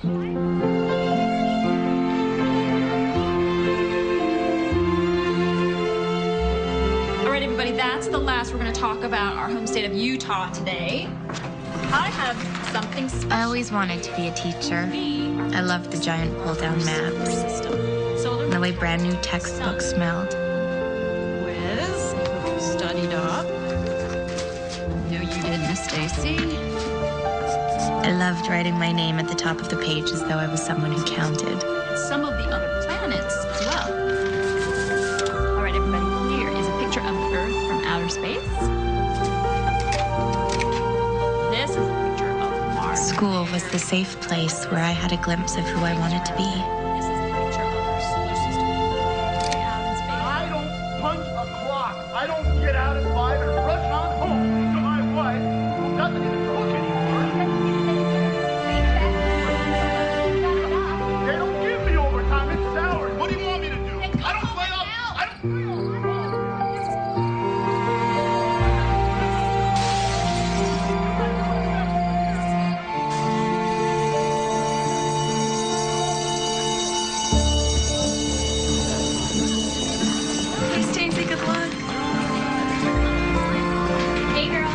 All right, everybody, that's the last. We're going to talk about our home state of Utah today. I have something special. I always wanted to be a teacher. I loved the giant pull-down maps. And the way brand new textbooks smelled. Wiz, studied up. No, you did, Miss Stacy. I loved writing my name at the top of the page as though I was someone who counted. Some of the other planets as well. All right, everybody, here is a picture of the Earth from outer space. This is a picture of Mars. School was the safe place where I had a glimpse of who I wanted to be. This is the picture of our solar system. Way out in space. I don't punch a clock. I don't get out at 5 and rush on home to my wife who doesn't even cook anymore. They don't give me overtime. It's salary. What do you want me to do? I don't play up. I don't. Hey, Stacey, good luck. Hey, girl.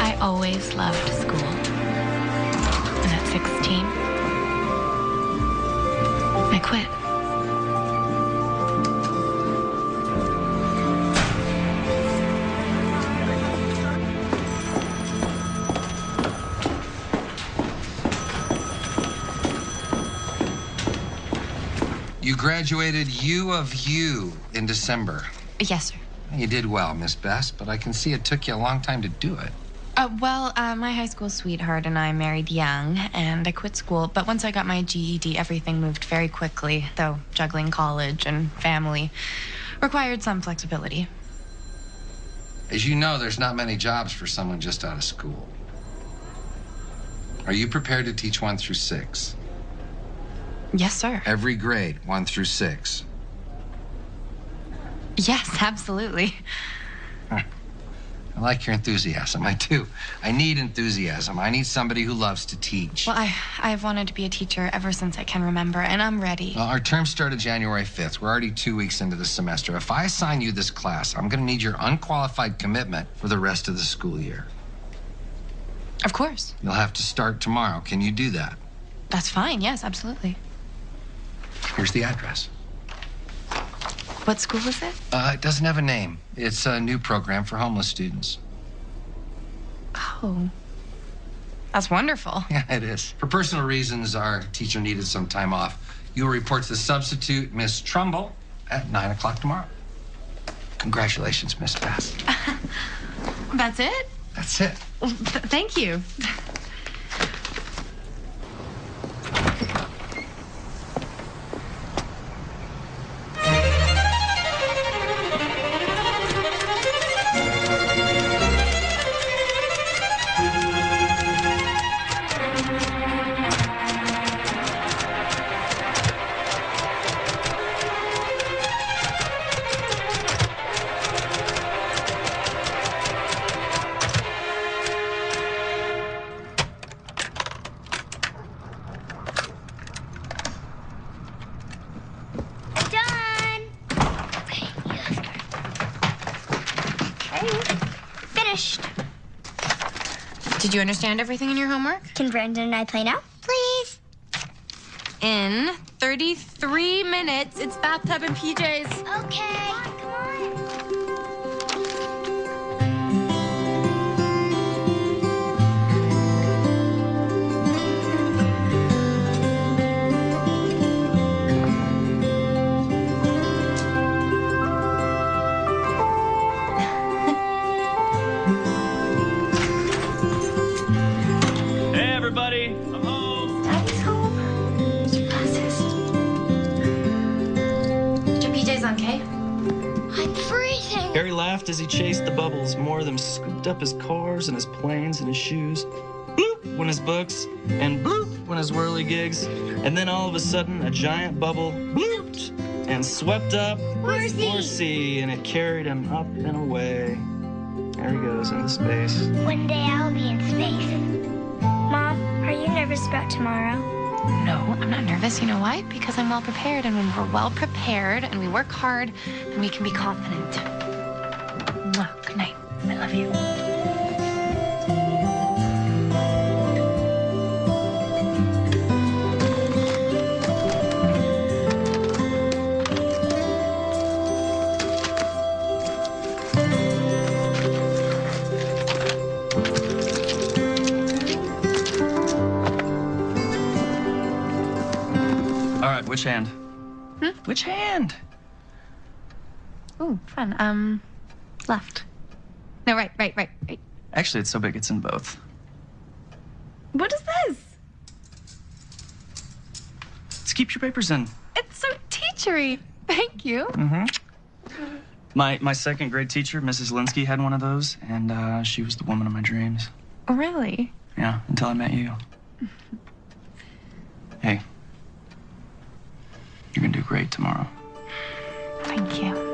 I always loved school. And at 16, I quit. You graduated U of U in December. Yes, sir. You did well, Miss Best, but I can see it took you a long time to do it. My high school sweetheart and I married young, and I quit school. But once I got my GED, everything moved very quickly, though juggling college and family required some flexibility. As you know, there's not many jobs for someone just out of school. Are you prepared to teach 1 through 6? Yes, sir. Every grade, 1 through 6. Yes, absolutely. I like your enthusiasm. I do. I need enthusiasm. I need somebody who loves to teach. Well, I've wanted to be a teacher ever since I can remember, and I'm ready. Well, our term started January 5th. We're already 2 weeks into the semester. If I assign you this class, I'm going to need your unqualified commitment for the rest of the school year. Of course. You'll have to start tomorrow. Can you do that? That's fine. Yes, absolutely. Here's the address. What school is it? It doesn't have a name. It's a new program for homeless students. Oh. That's wonderful. Yeah, it is. For personal reasons, our teacher needed some time off. You will report to the substitute, Miss Trumbull, at 9 o'clock tomorrow. Congratulations, Miss Bass. That's it? That's it. Well, thank you. Finished. Did you understand everything in your homework? Can Brandon and I play now? Please. In 33 minutes, it's bathtub and PJs. Okay. Come on. Hey, everybody. I'm home. Daddy's home. Your glasses. Your PJs on, Kay? I'm freezing. Harry laughed as he chased the bubbles. More of them scooped up his cars and his planes and his shoes. Bloop went his books, and bloop went his whirly gigs. And then all of a sudden, a giant bubble blooped and swept up Horsey, and it carried him up and away. There he goes into space. One day I'll be in space. Mom, are you nervous about tomorrow? No, I'm not nervous. You know why? Because I'm well prepared, and when we're well prepared and we work hard, then we can be confident. Mwah. Good night. I love you. All right, which hand? Which hand? Ooh, fun. Left. No, right. Actually, it's so big it's in both. What is this? Let's keep your papers in. It's so teachery. Thank you. My second grade teacher, Mrs. Linsky, had one of those, and she was the woman of my dreams. Oh, really? Yeah, until I met you. Hey, you're gonna do great tomorrow. Thank you.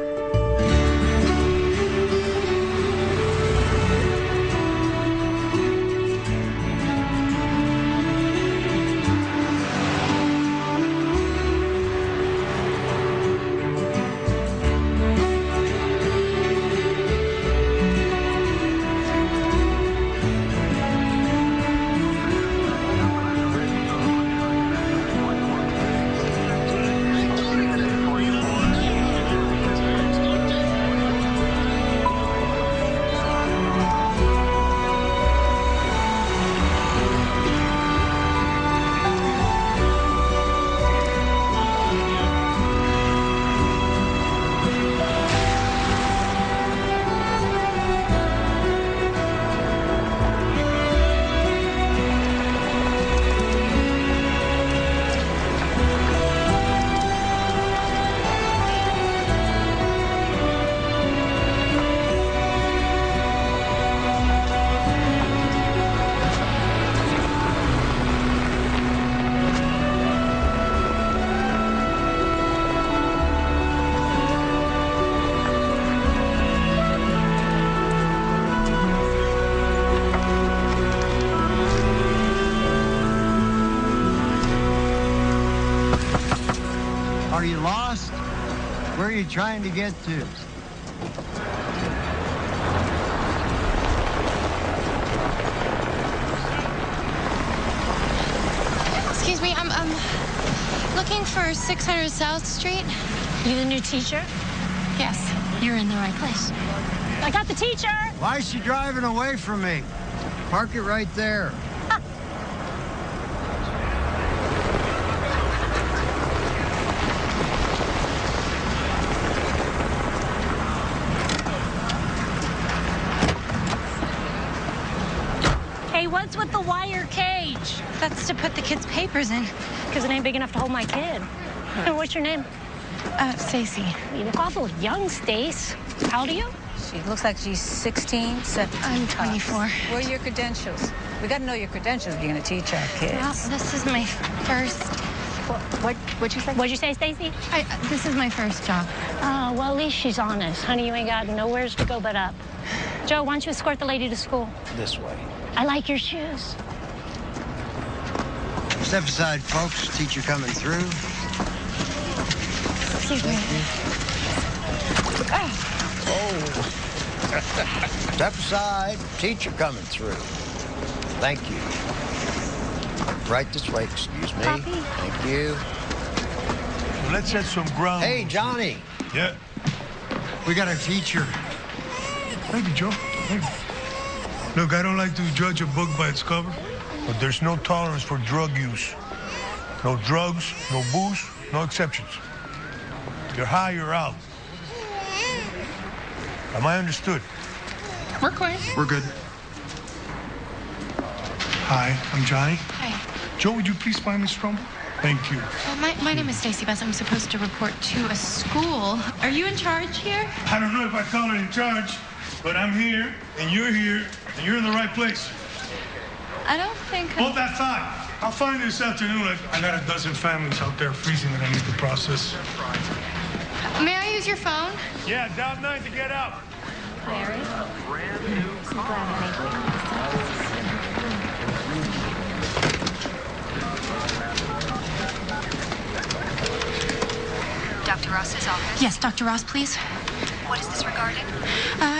Are you lost? Where are you trying to get to? Excuse me, I'm looking for 600 South Street. You the new teacher? Yes. You're in the right place. I got the teacher. Why is she driving away from me? Park it right there. Hey, what's with the wire cage? That's to put the kids' papers in. Because it ain't big enough to hold my kid. And what's your name? Stacy. You look awful young, Stace. How old are you? She looks like she's 16, 17. I'm 24. Where are your credentials? We got to know your credentials if you're going to teach our kids. Well, this is my first. What'd you say? What'd you say, Stacy? This is my first job. Oh, well, at least she's honest. Honey, you ain't got nowheres to go but up. Joe, why don't you escort the lady to school? This way. I like your shoes. Step aside, folks. Teacher coming through. Excuse me. Oh. Step aside. Teacher coming through. Thank you. Right this way, excuse me. Copy. Thank you. Well, let's set some ground. Hey, Johnny. Yeah. We got a teacher. Thank you, Joe. Thank you. Look, I don't like to judge a book by its cover, but there's no tolerance for drug use. No drugs, no booze, no exceptions. You're high, you're out. Am I understood? We're clear. We're good. Hi, I'm Johnny. Hi. Joe, would you please find Miss Trumbull? Thank you. My name is Stacy Bess. I'm supposed to report to a school. Are you in charge here? I don't know if I call her in charge, but I'm here, and you're here, and you're in the right place. I don't think. Hold that thought. I'll find you this afternoon. I got a dozen families out there freezing that I need to process. May I use your phone? Yeah, down 9 to get up. Mary? I'm glad I made it. Dr. Ross's office? Yes, Dr. Ross, please. What is this regarding?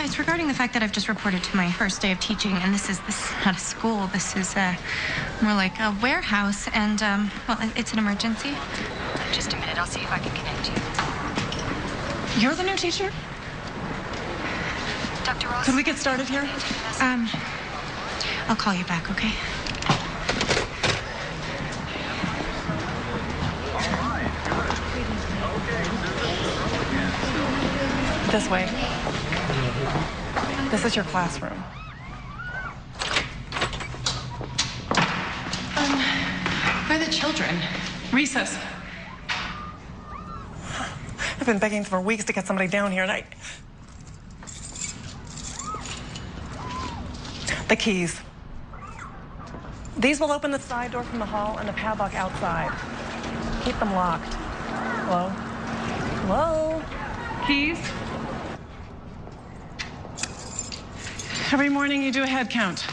It's regarding the fact that I've just reported to my first day of teaching, and this is not a school. This is more like a warehouse, and well, it's an emergency. Just a minute, I'll see if I can connect you. You're the new teacher? Dr. Ross? Could we get started here? I'll call you back, okay? This way. This is your classroom. Where are the children? Recess. I've been begging for weeks to get somebody down here, and The keys. These will open the side door from the hall and the padlock outside. Keep them locked. Hello? Hello? Keys? Every morning you do a head count.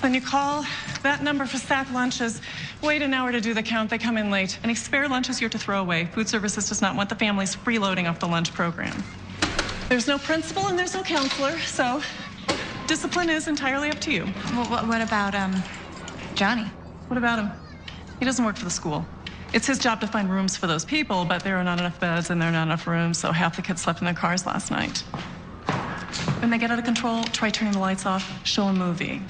Then you call that number for staff lunches. Wait an hour to do the count. They come in late. Any spare lunches you're to throw away. Food Services does not want the families freeloading off the lunch program. There's no principal and there's no counselor, so discipline is entirely up to you. What about, Johnny? What about him? He doesn't work for the school. It's his job to find rooms for those people, but there are not enough beds and there are not enough rooms, so half the kids slept in their cars last night. When they get out of control, try turning the lights off, show a movie.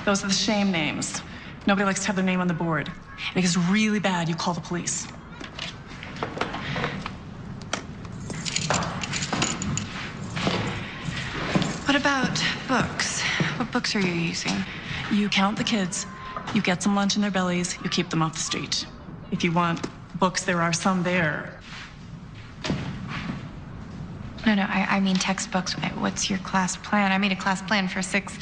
Those are the shame names. Nobody likes to have their name on the board. If it gets really bad, you call the police. What about books? What books are you using? You count the kids, you get some lunch in their bellies, you keep them off the street. If you want books, there are some there. No, I mean textbooks. What's your class plan? I made a class plan for 6th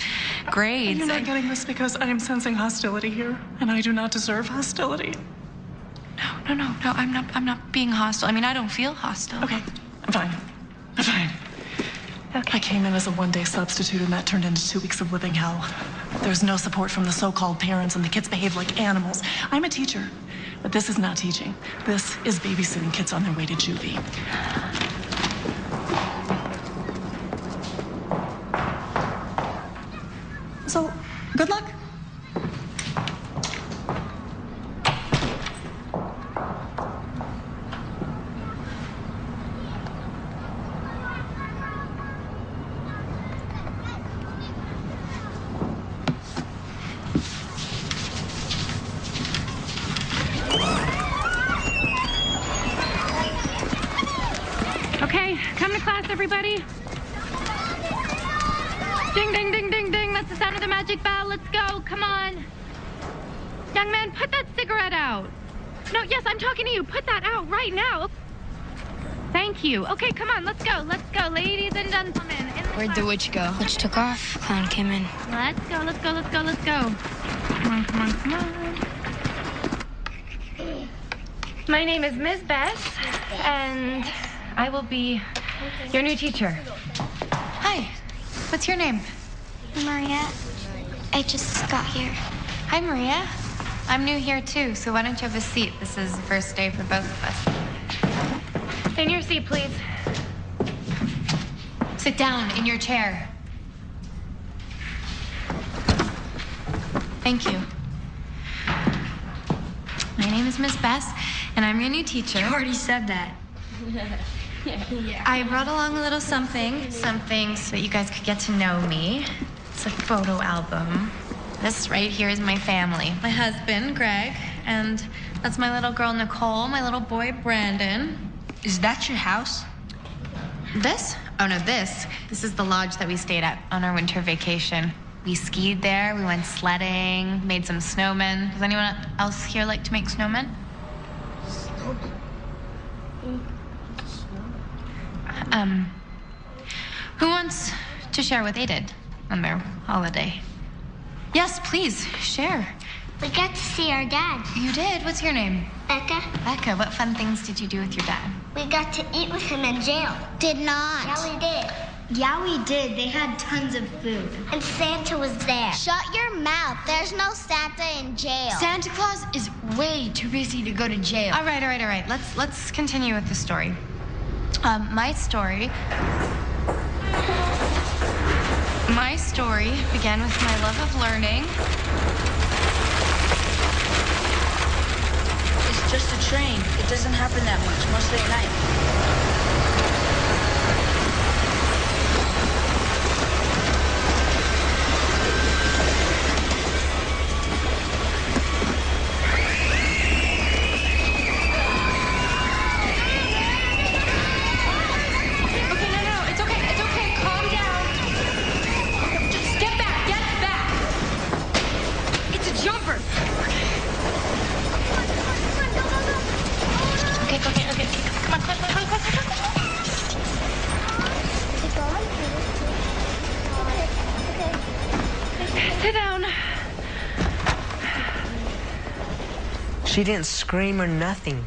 grade. You're not getting this because I am sensing hostility here, and I do not deserve hostility. No, I'm not being hostile. I mean, I don't feel hostile. Okay, I'm fine. Okay. I came in as a one-day substitute, and that turned into 2 weeks of living hell. There's no support from the so-called parents, and the kids behave like animals. I'm a teacher, but this is not teaching. This is babysitting kids on their way to juvie. So, good luck. Okay, come to class, everybody. Ding, ding, ding, ding, ding. That's the sound of the magic bell. Let's go. Come on. Young man, put that cigarette out. No, yes, I'm talking to you. Put that out right now. Thank you. Okay, come on. Let's go. Let's go, ladies and gentlemen. Where'd the witch go? Witch took off. Clown came in. Let's go, let's go, let's go, let's go. Come on, come on, come on. My name is Ms. Bess, and I will be your new teacher. Hi. What's your name? Maria, I just got here. Hi, Maria. I'm new here, too, so why don't you have a seat? This is the first day for both of us. Stay in your seat, please. Sit down in your chair. Thank you. My name is Miss Bess, and I'm your new teacher. You already said that. I brought along a little something so that you guys could get to know me. It's a photo album. This right here is my family. My husband, Greg, and that's my little girl, Nicole, my little boy, Brandon. Is that your house? This? Oh, no, this is the lodge that we stayed at on our winter vacation. We skied there, we went sledding, made some snowmen. Does anyone else here like to make snowmen? Who wants to share what they did on their holiday? Yes, please, share. We got to see our dad. You did? What's your name? Becca. Becca, what fun things did you do with your dad? We got to eat with him in jail. Did not. Yeah, we did. Yeah, we did. They had tons of food. And Santa was there. Shut your mouth. There's no Santa in jail. Santa Claus is way too busy to go to jail. All right. Let's continue with the story. My story began with my love of learning. It's just a train. It doesn't happen that much, mostly at night. Sit down. She didn't scream or nothing.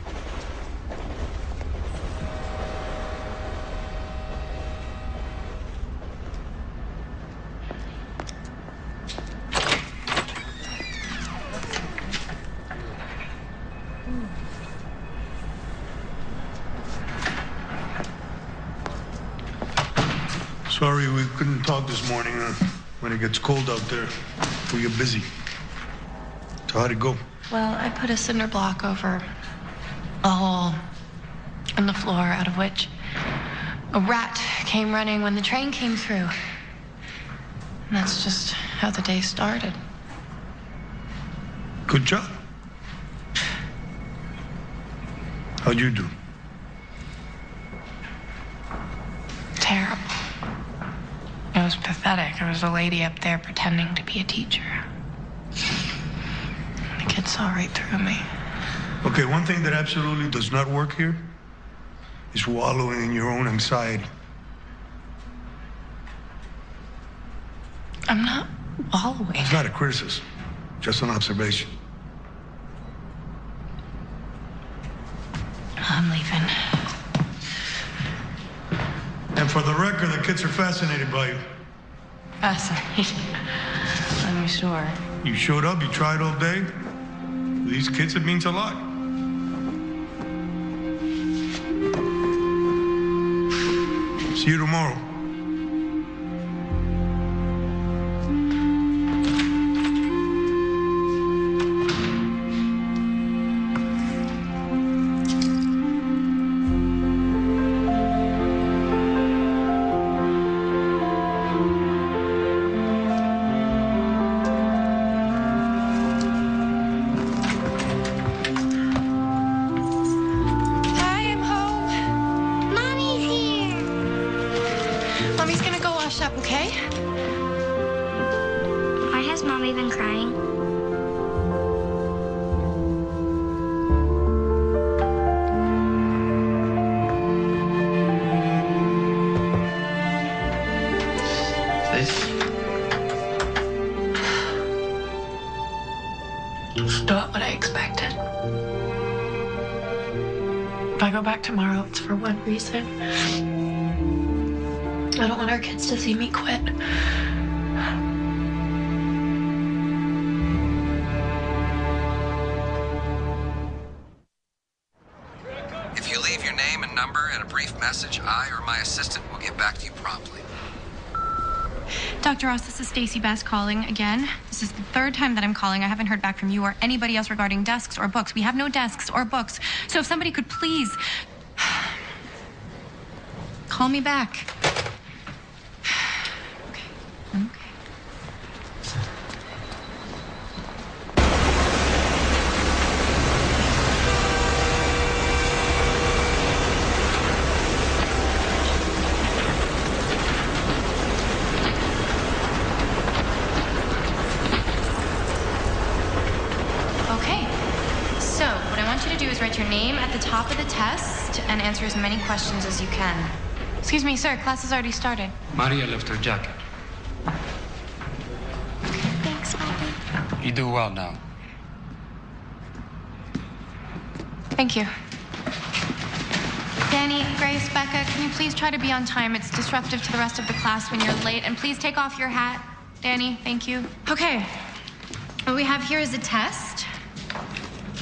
Sorry we couldn't talk this morning. When it gets cold out there, we get busy. So how'd it go? Well, I put a cinder block over a hole in the floor out of which a rat came running when the train came through. And that's just how the day started. Good job. How'd you do? Terrible. It was pathetic. There was a lady up there pretending to be a teacher. The kid saw right through me. Okay, one thing that absolutely does not work here is wallowing in your own anxiety. I'm not wallowing. It's not a criticism, just an observation. I'm leaving. And for the record, the kids are fascinated by you. Fascinated? I'm sure. You showed up, you tried all day. These kids, it means a lot. See you tomorrow. Mommy's gonna go wash up, okay? Why has Mommy been crying? It's not what I expected. If I go back tomorrow, it's for one reason. I don't want our kids to see me quit. If you leave your name and number and a brief message, I or my assistant will get back to you promptly. Dr. Ross, this is Stacy Bass calling again. This is the third time that I'm calling. I haven't heard back from you or anybody else regarding desks or books. We have no desks or books. So if somebody could please call me back. Okay. So, what I want you to do is write your name at the top of the test and answer as many questions as you can. Excuse me, sir, class has already started. Maria left her jacket. Thanks, Mommy. You do well now. Thank you. Danny, Grace, Becca, can you please try to be on time? It's disruptive to the rest of the class when you're late. And please take off your hat. Danny, thank you. Okay. What we have here is a test.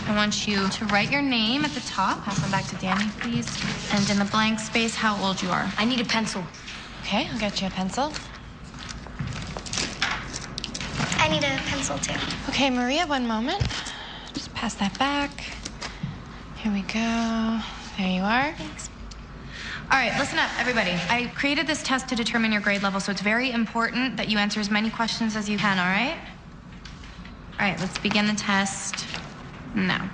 I want you to write your name at the top. Pass them back to Danny, please. And in the blank space, how old you are. I need a pencil. Okay, I'll get you a pencil. I need a pencil, too. Okay, Maria, one moment. Just pass that back. Here we go. There you are. Thanks. All right, listen up, everybody. I created this test to determine your grade level, so it's very important that you answer as many questions as you can, all right? All right, let's begin the test now.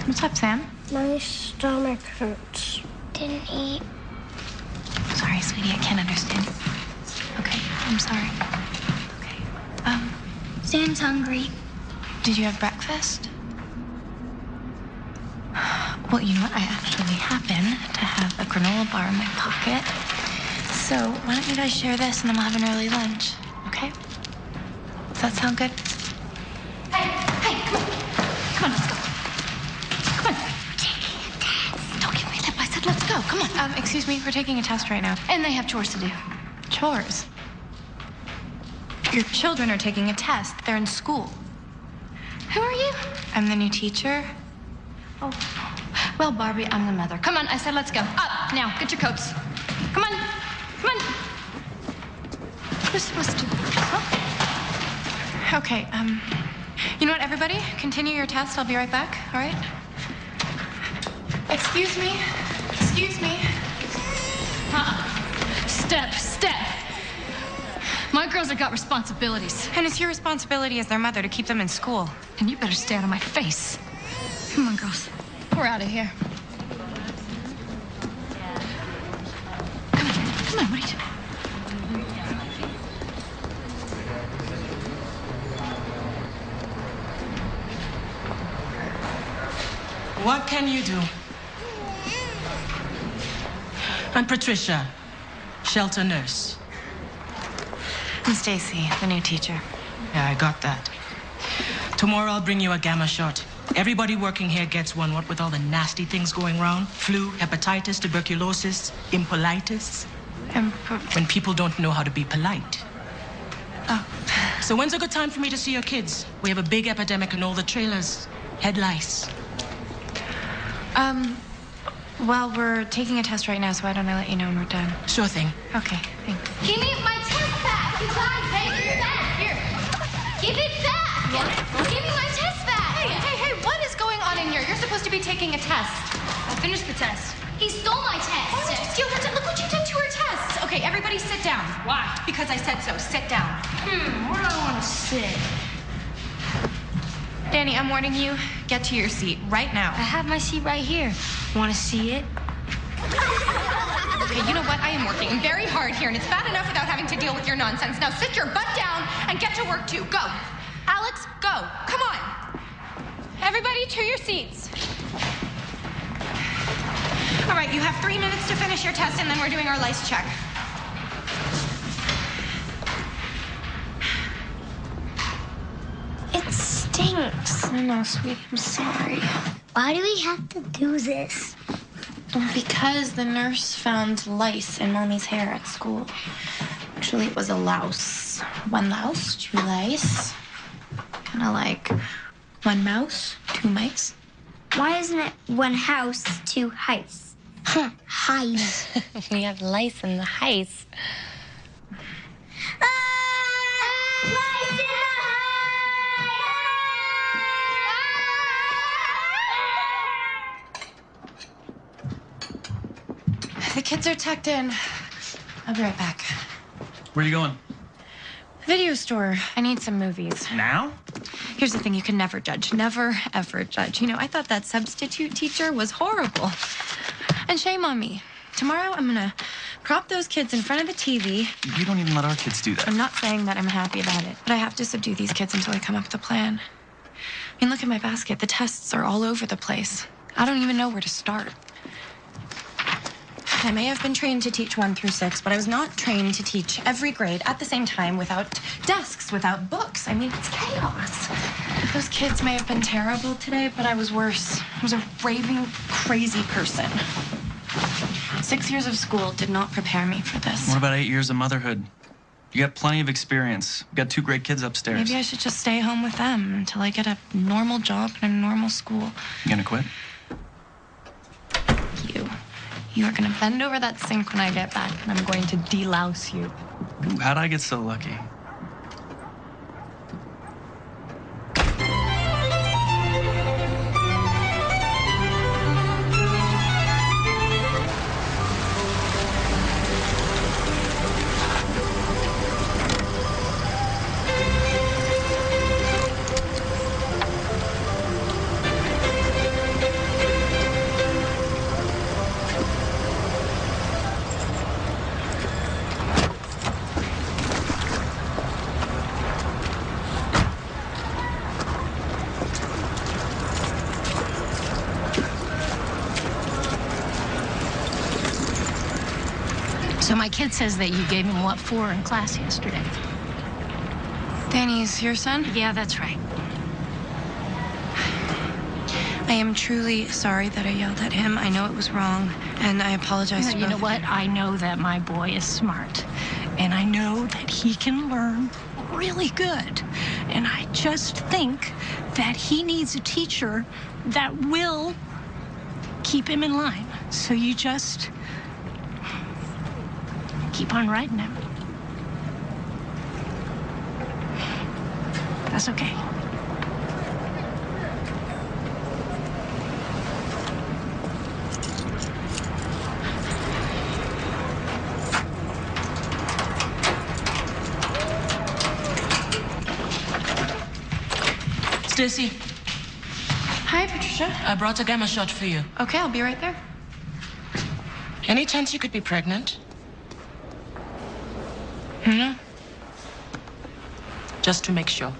What's up, Sam? My stomach hurts. Didn't eat. Sorry, sweetie, I can't understand. Okay, I'm sorry. Okay, Sam's hungry. did you have breakfast? Well, you know what? I actually happen to have a granola bar in my pocket. So why don't you guys share this and then we'll have an early lunch, okay? Does that sound good? Hey, come on. Come on, let's go. Come on. Don't give me lip. I said let's go. Come on. Excuse me, we're taking a test right now. And they have chores to do. Chores? Your children are taking a test. They're in school. Who are you? I'm the new teacher. Oh, well, Barbie, I'm the mother. Come on, I said let's go. Up, now, get your coats. Come on, come on. We're supposed to, huh? Okay, you know what, everybody? Continue your test. I'll be right back, all right? Excuse me. Excuse me. Step. My girls have got responsibilities. And it's your responsibility as their mother to keep them in school. And you better stay out of my face. Come on, girls. We're out of here. Come on, what are you doing? What can you do? I'm Patricia, shelter nurse. I'm Stacy, the new teacher. Yeah, I got that. Tomorrow I'll bring you a gamma shot. Everybody working here gets one, what with all the nasty things going around. Flu, hepatitis, tuberculosis, impolitis. When people don't know how to be polite. Oh. So when's a good time for me to see your kids? We have a big epidemic in all the trailers. Head lice. Well, we're taking a test right now, so why don't I let you know when we're done? Sure thing. Okay, thanks. Give me my test back, you guys. Hey, give it back. Here. Give it back. Give me my test back. Hey, what is going on in here? You're supposed to be taking a test. I finished the test. He stole my test. Why would you steal her test? Look what you did to her test. Okay, everybody sit down. Why? Because I said so. Sit down. Where do I want to sit? Danny, I'm warning you. Get to your seat right now. I have my seat right here. Want to see it? Okay, you know what? I am working very hard here, and it's bad enough without having to deal with your nonsense. Now sit your butt down and get to work, too. Go. Alex, go. Come on. Everybody to your seats. All right, you have 3 minutes to finish your test, and then we're doing our lice check. It stinks. I know, sweetie. I'm sorry. Why do we have to do this? Because the nurse found lice in Mommy's hair at school. Actually, it was a louse. 1 louse, 2 lice. Kind of like 1 mouse, 2 mice. Why isn't it 1 house, 2 heights? Heights. We have lice in the heights. Lice in the The kids are tucked in. I'll be right back. Where are you going? Video store. I need some movies. Now? Here's the thing, you can never judge. Never, ever judge. You know, I thought that substitute teacher was horrible. And shame on me. Tomorrow, I'm gonna prop those kids in front of the TV. You don't even let our kids do that. I'm not saying that I'm happy about it, but I have to subdue these kids until I come up with a plan. I mean, look at my basket. The tests are all over the place. I don't even know where to start. I may have been trained to teach 1 through 6, but I was not trained to teach every grade at the same time without desks, without books. I mean, it's chaos. Those kids may have been terrible today, but I was worse. I was a raving, crazy person. 6 years of school did not prepare me for this. What about 8 years of motherhood? You got plenty of experience. You got 2 great kids upstairs. Maybe I should just stay home with them until I get a normal job in a normal school. You gonna quit? You are gonna bend over that sink when I get back, and I'm going to delouse you. Ooh, how'd I get so lucky? So my kid says that you gave him, what, 4 in class yesterday? Danny's your son? Yeah, that's right. I am truly sorry that I yelled at him. I know it was wrong, and I apologize to You both know of what? you. I know that my boy is smart, and I know that he can learn really good. And I just think that he needs a teacher that will keep him in line. So you just keep on riding him. That's okay. Stacy, Hi, Patricia. I brought a gamma shot for you. Okay, I'll be right there. Any chance you could be pregnant? No. Just to make sure.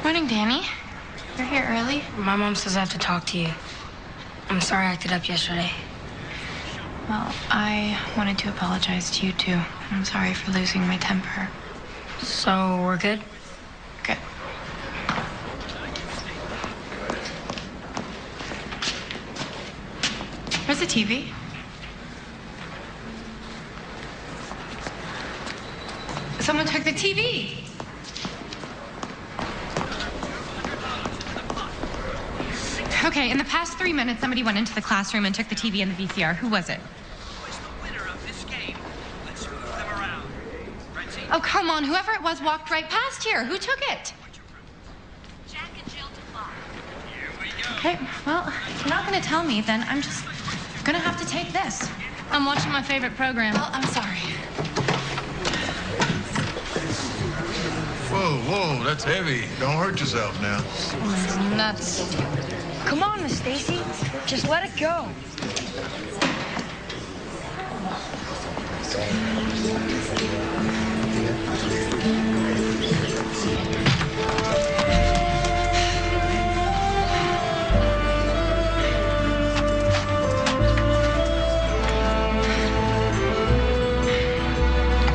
Morning, Danny. You're here early? My mom says I have to talk to you. I'm sorry I acted up yesterday. Well, I wanted to apologize to you, too. I'm sorry for losing my temper. So, we're good? Good. Where's the TV? Someone took the TV. Okay, in the past 3 minutes, somebody went into the classroom and took the TV and the VCR. Who was it? Oh, come on. Whoever it was walked right past here. Who took it? Okay, well, if you're not going to tell me, then I'm just going to have to take this. I'm watching my favorite program. Well, I'm sorry. Whoa, whoa, that's heavy. Don't hurt yourself now. Nuts. Come on, Miss Stacy. Just let it go.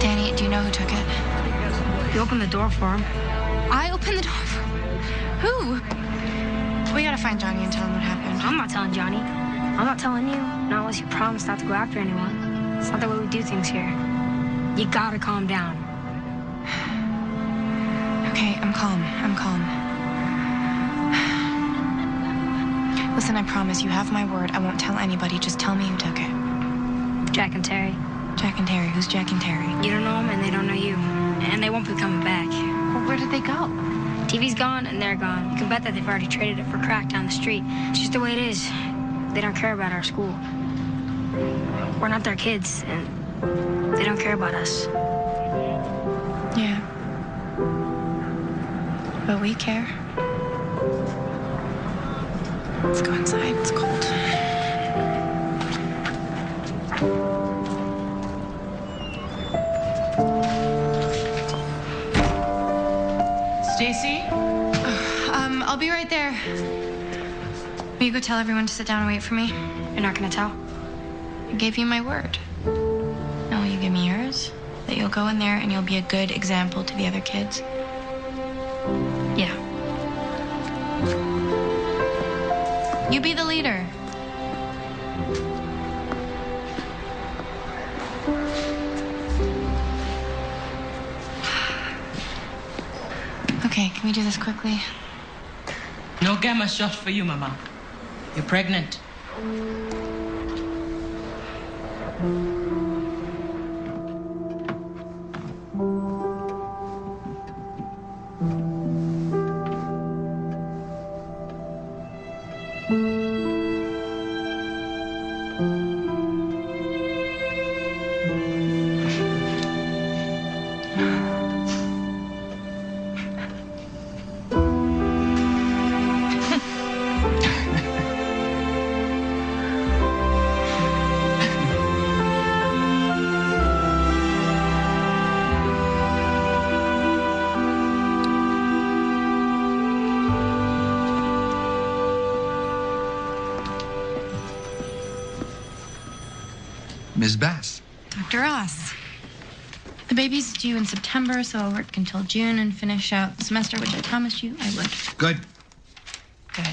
Danny, do you know who took it? You opened the door for him. I opened the door for who? We gotta find Johnny and tell him what happened. I'm not telling Johnny. I'm not telling you. Not unless you promise not to go after anyone. It's not the way we do things here. You gotta calm down. Okay, I'm calm. I'm calm. Listen, I promise you have my word. I won't tell anybody. Just tell me who took it. Jack and Terry. Jack and Terry. Who's Jack and Terry? You don't know them and they don't know you. And they won't be coming back. Well, where did they go? TV's gone and they're gone. You can bet that they've already traded it for crack down the street. It's just the way it is. They don't care about our school. We're not their kids, and they don't care about us. Yeah. But we care. Let's go inside. It's cold. Stacy? I'll be right there. Will you go tell everyone to sit down and wait for me? You're not gonna tell? I gave you my word. Now will you give me yours? That you'll go in there and you'll be a good example to the other kids? Yeah. You be the leader. Okay, can we do this quickly? No gamma shot for you, Mama. You're pregnant. Ms. Bass. Dr. Ross. The baby's due in September, so I'll work until June and finish out the semester, which I promised you I would. Good. Good.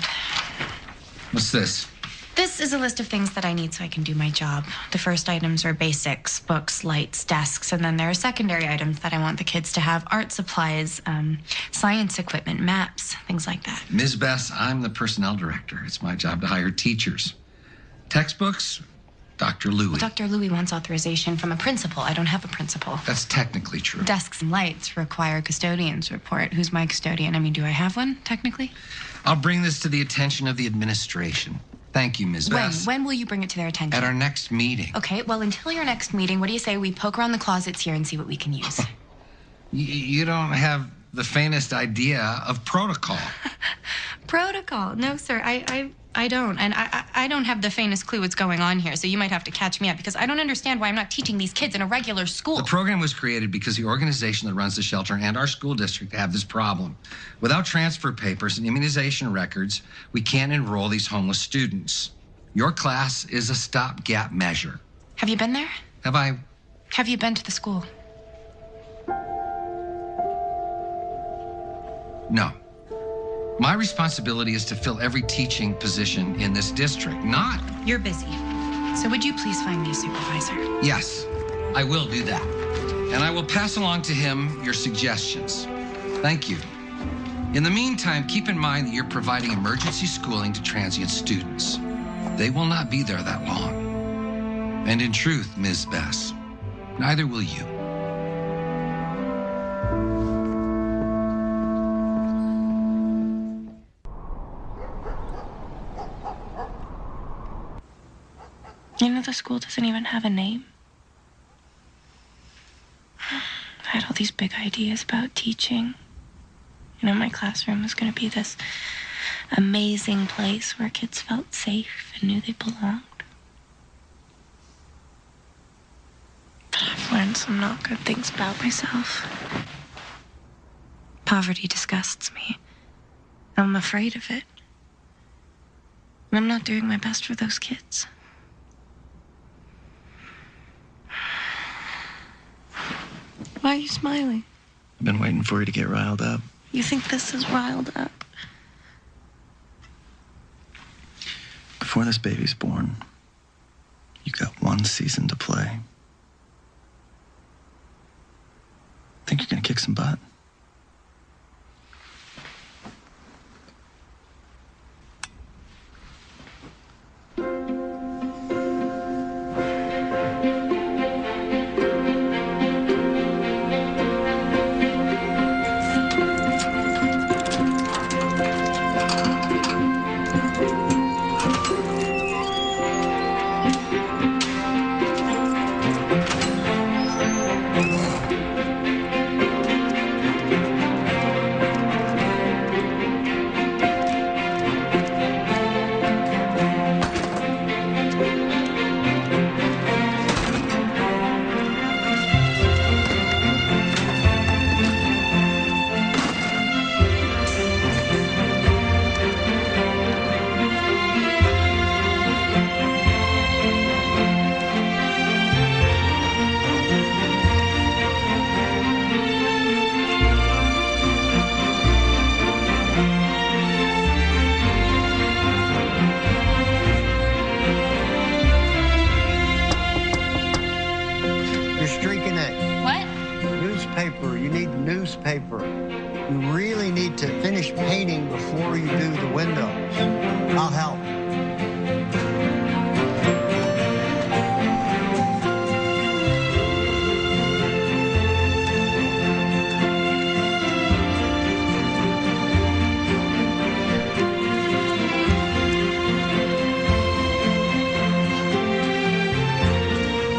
What's this? This is a list of things that I need so I can do my job. The first items are basics, books, lights, desks, and then there are secondary items that I want the kids to have, art supplies, science equipment, maps, things like that. Ms. Bass, I'm the personnel director. It's my job to hire teachers. Textbooks, Dr. Louie. Well, Dr. Louie wants authorization from a principal. I don't have a principal. That's technically true. Desks and lights require a custodian's report. Who's my custodian? I mean, do I have one, technically? I'll bring this to the attention of the administration. Thank you, Ms. Bass. When will you bring it to their attention? At our next meeting. Okay, well, until your next meeting, what do you say we poke around the closets here and see what we can use? You don't have the faintest idea of protocol. Protocol? No, sir, I don't. And I don't have the faintest clue what's going on here, so you might have to catch me up because I don't understand why I'm not teaching these kids in a regular school. The program was created because the organization that runs the shelter and our school district have this problem. Without transfer papers and immunization records, we can't enroll these homeless students. Your class is a stopgap measure. Have you been there? Have I? Have you been to the school? No. My responsibility is to fill every teaching position in this district, not... You're busy. So would you please find me a supervisor? Yes, I will do that. And I will pass along to him your suggestions. Thank you. In the meantime, keep in mind that you're providing emergency schooling to transient students. They will not be there that long. And in truth, Ms. Bass, neither will you. You know, the school doesn't even have a name. I had all these big ideas about teaching. You know, my classroom was going to be this amazing place where kids felt safe and knew they belonged. But I've learned some not good things about myself. Poverty disgusts me. I'm afraid of it. And I'm not doing my best for those kids. Why are you smiling? I've been waiting for you to get riled up. You think this is riled up? Before this baby's born, you got one season to play. Think you're gonna kick some butt? before you do the windows. I'll help.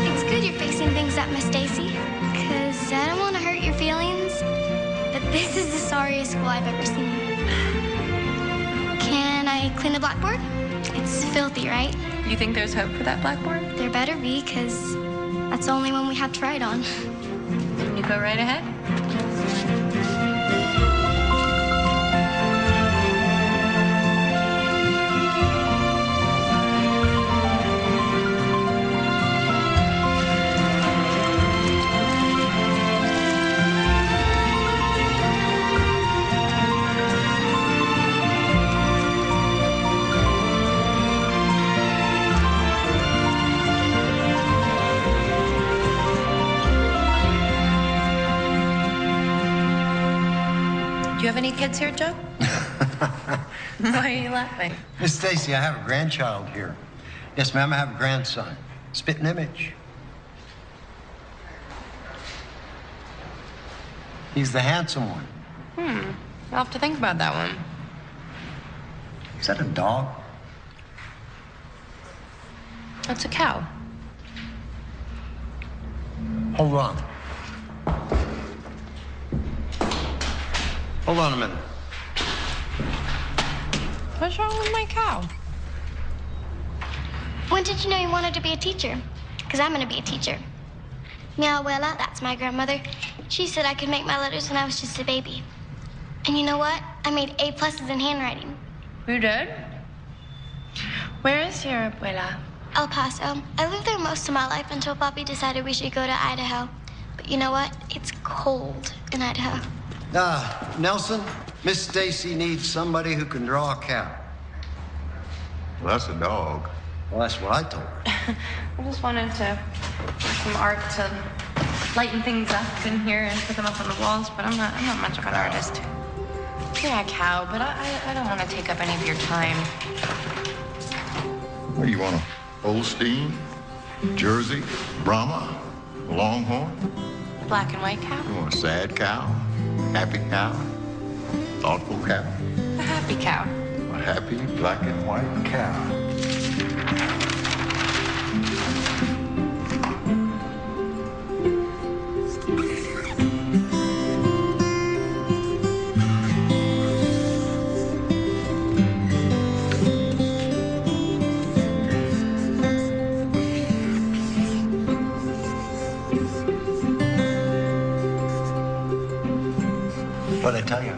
It's good you're fixing things up, Miss Stacy, because I don't want to hurt your feelings, but this is the sorriest school I've ever seen. Can I clean the blackboard? It's filthy, right? You think there's hope for that blackboard? There better be, because that's the only one we have to write on. You go right ahead. Do you have any kids here, Joe? Why are you laughing? Miss Stacy, I have a grandchild here. Yes, ma'am, I have a grandson. Spitting image. He's the handsome one. I'll have to think about that one. Is that a dog? That's a cow. Hold on. Hold on a minute. What's wrong with my cow? When did you know you wanted to be a teacher? Because I'm going to be a teacher. Mi abuela, that's my grandmother, she said I could make my letters when I was just a baby. And you know what? I made A+ in handwriting. You did? Where is your abuela? El Paso. I lived there most of my life until Papi decided we should go to Idaho. But you know what? It's cold in Idaho. Nelson, Miss Stacy needs somebody who can draw a cow. Well, that's a dog. Well, that's what I told her. I just wanted to do some art to lighten things up in here and put them up on the walls, but I'm not much of an artist. Yeah, cow, but I don't want to take up any of your time. What do you want, a Holstein, Jersey, Brahma, Longhorn? Black and white cow? You want a sad cow, happy cow, thoughtful cow? A happy cow. A happy black and white cow. What'd I tell you?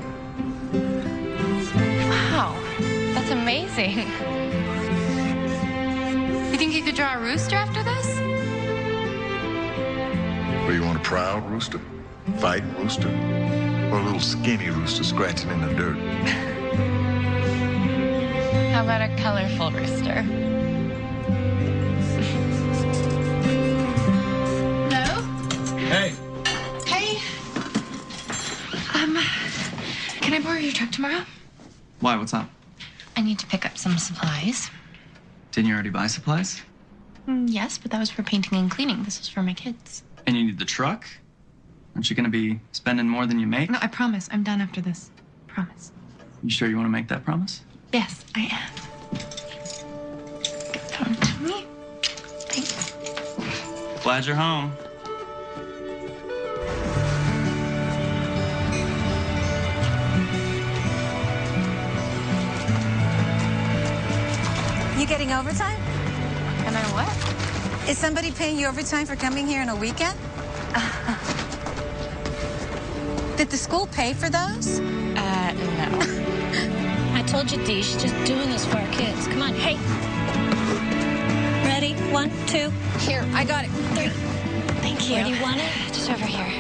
Wow, that's amazing. You think you could draw a rooster after this? Well, you want a proud rooster, fighting rooster, or a little skinny rooster scratching in the dirt? How about a colorful rooster? Hello? Hey. Hey. Can I borrow your truck tomorrow? Why? What's up? I need to pick up some supplies. Didn't you already buy supplies? Yes, but that was for painting and cleaning. This is for my kids. And you need the truck? Aren't you going to be spending more than you make? No, I promise. I'm done after this. Promise. You sure you want to make that promise? Yes, I am. Come to me. Thanks. Glad you're home. You getting overtime? Am I what? Is somebody paying you overtime for coming here on a weekend? Did the school pay for those? No. I told you, Dee, she's just doing this for our kids. Come on, hey. Ready? 1, 2. Here, I got it. 3. Thank you. Where do you want it? Just over here.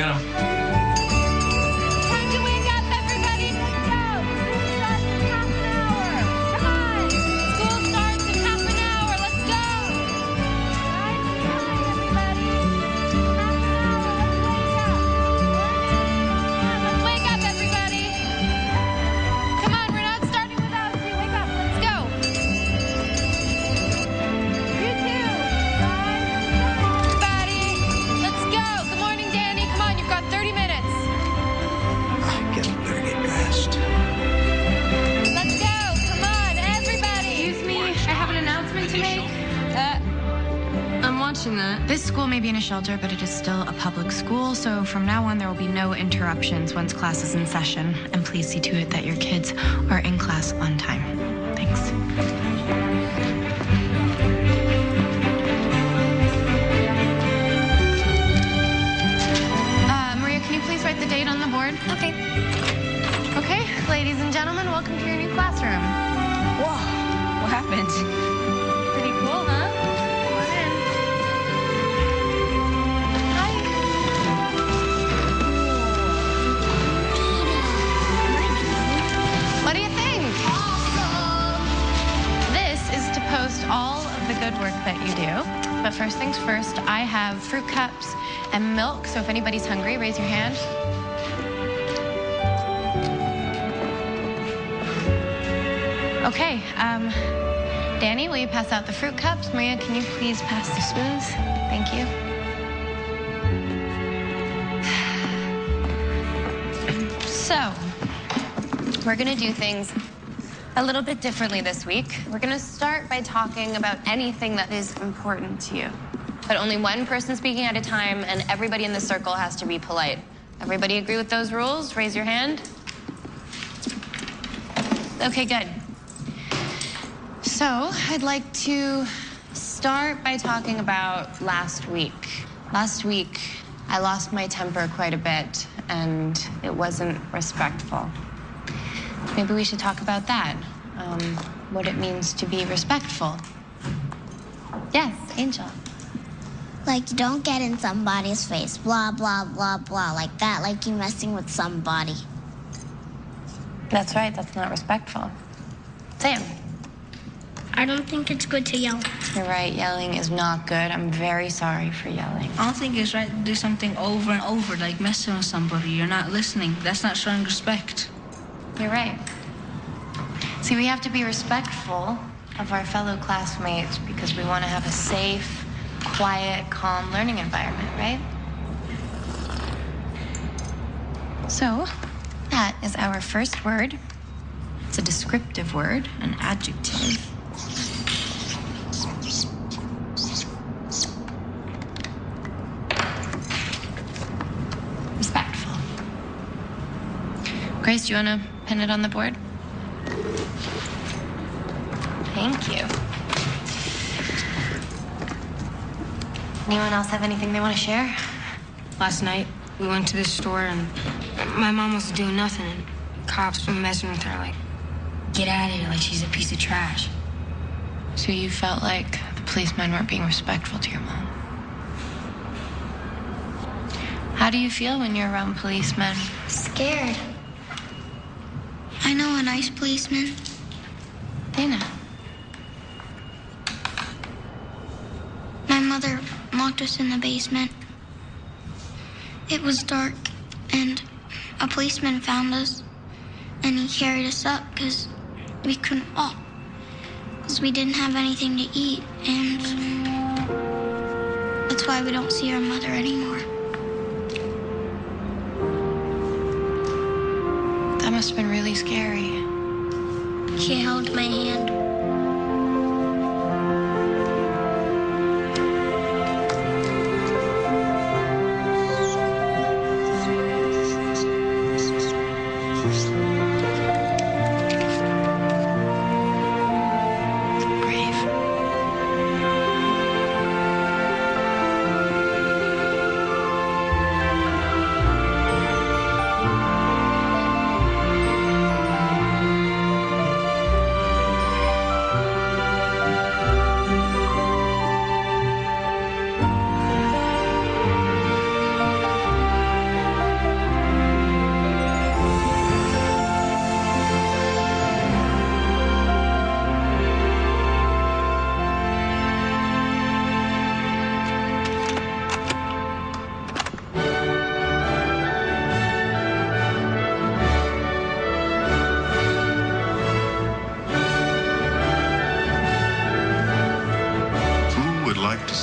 Get him. Time to wake up, everybody. Let's go. School starts in half an hour. Come on. School starts in half an hour. Let's go. Everybody. Half an hour. Let's wake up, everybody. Come on, we're not starting without you. Wake up. Let's go. You too. Everybody. Let's go. Good morning, Danny. Come on, you've got 30 minutes. Better get dressed. Let's go. Come on, everybody. Excuse me, I have an announcement to make. I'm watching that. This school may be in a shelter, but it is still a public school, so from now on there will be no interruptions once class is in session. And please see to it that your kids are in class on time. Thanks. Maria, can you please write the date on the board? Okay. Okay, ladies and gentlemen, welcome to your new classroom. Whoa, what happened? Pretty cool, huh? Come on in. Hi. What do you think? This is to post all of the good work that you do. But first things first, I have fruit cups and milk, so if anybody's hungry, raise your hand. Okay, Danny, will you pass out the fruit cups? Maria, can you please pass the spoons? Thank you. So, we're gonna do things a little bit differently this week. We're gonna start by talking about anything that is important to you. But only one person speaking at a time, and everybody in the circle has to be polite. Everybody agree with those rules? Raise your hand. Okay, good. So, I'd like to start by talking about last week. Last week, I lost my temper quite a bit, and it wasn't respectful. Maybe we should talk about that. What it means to be respectful. Yes, Angel. Like, you don't get in somebody's face, blah, blah, blah, blah, like that, like you're messing with somebody. That's right, that's not respectful. Sam. I don't think it's good to yell. You're right, yelling is not good. I'm very sorry for yelling. I don't think it's right to do something over and over, like messing with somebody. You're not listening. That's not showing respect. You're right. See, we have to be respectful of our fellow classmates because we want to have a safe, quiet, calm learning environment, right? So, that is our first word. It's a descriptive word, an adjective. Respectful. Grace, do you want to pin it on the board? Thank you. Anyone else have anything they want to share? Last night, we went to the store and my mom was doing nothing and cops were messing with her like, get out of here, like she's a piece of trash. So you felt like the policemen weren't being respectful to your mom? How do you feel when you're around policemen? Scared. I know a nice policeman. Dana. My mother locked us in the basement. It was dark, and a policeman found us, and he carried us up because we couldn't walk, because we didn't have anything to eat, and that's why we don't see our mother anymore. That must have been really scary. She held my hand.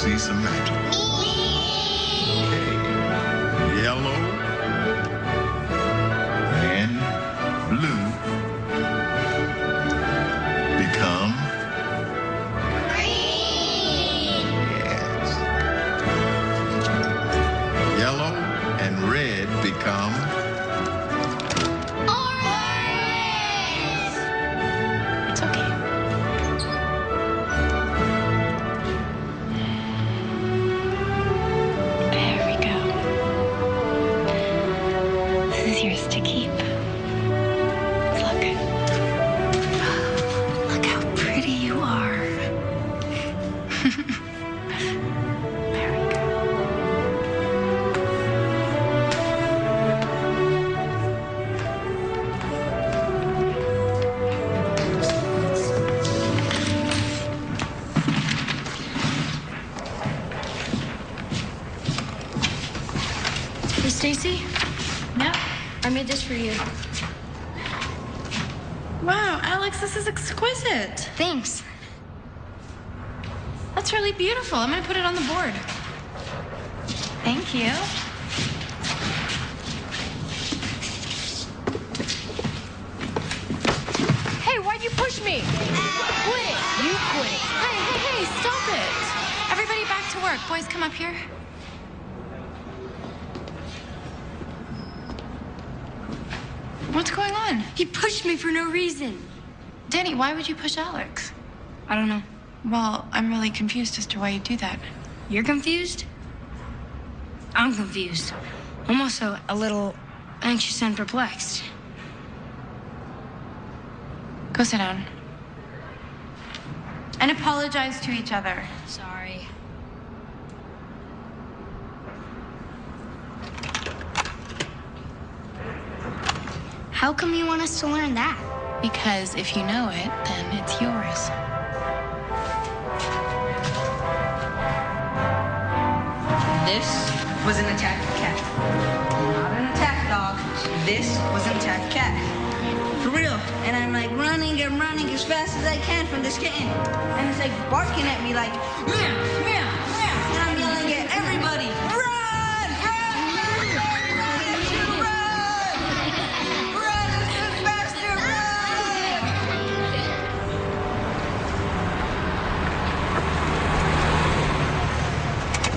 see some magic. Okay. Yellow and blue become green. Yes. Yellow and red become It's okay. There we go. This is yours to keep. Look. Look how pretty you are. There we go. Hey, Stacy? Yeah? I made this for you. Wow, Alex, this is exquisite. Thanks. That's really beautiful. I'm gonna put it on the board. Thank you. Hey, why'd you push me? Quit it. You quit it. Hey, stop it. Everybody back to work. Boys, come up here. What's going on? He pushed me for no reason. Danny, why would you push Alex? I don't know. Well, I'm really confused as to why you'd do that. You're confused? I'm confused. I'm also a little anxious and perplexed. Go sit down. And apologize to each other. Sorry. How come you want us to learn that? Because if you know it, then it's yours. This was an attacked cat. Not an attacked dog. This was an attacked cat. For real. And I'm like running and running as fast as I can from this kitten. And it's like barking at me like, meow, meow, meow. And I'm yelling at everybody, run, run, run, run, run, this is faster, run.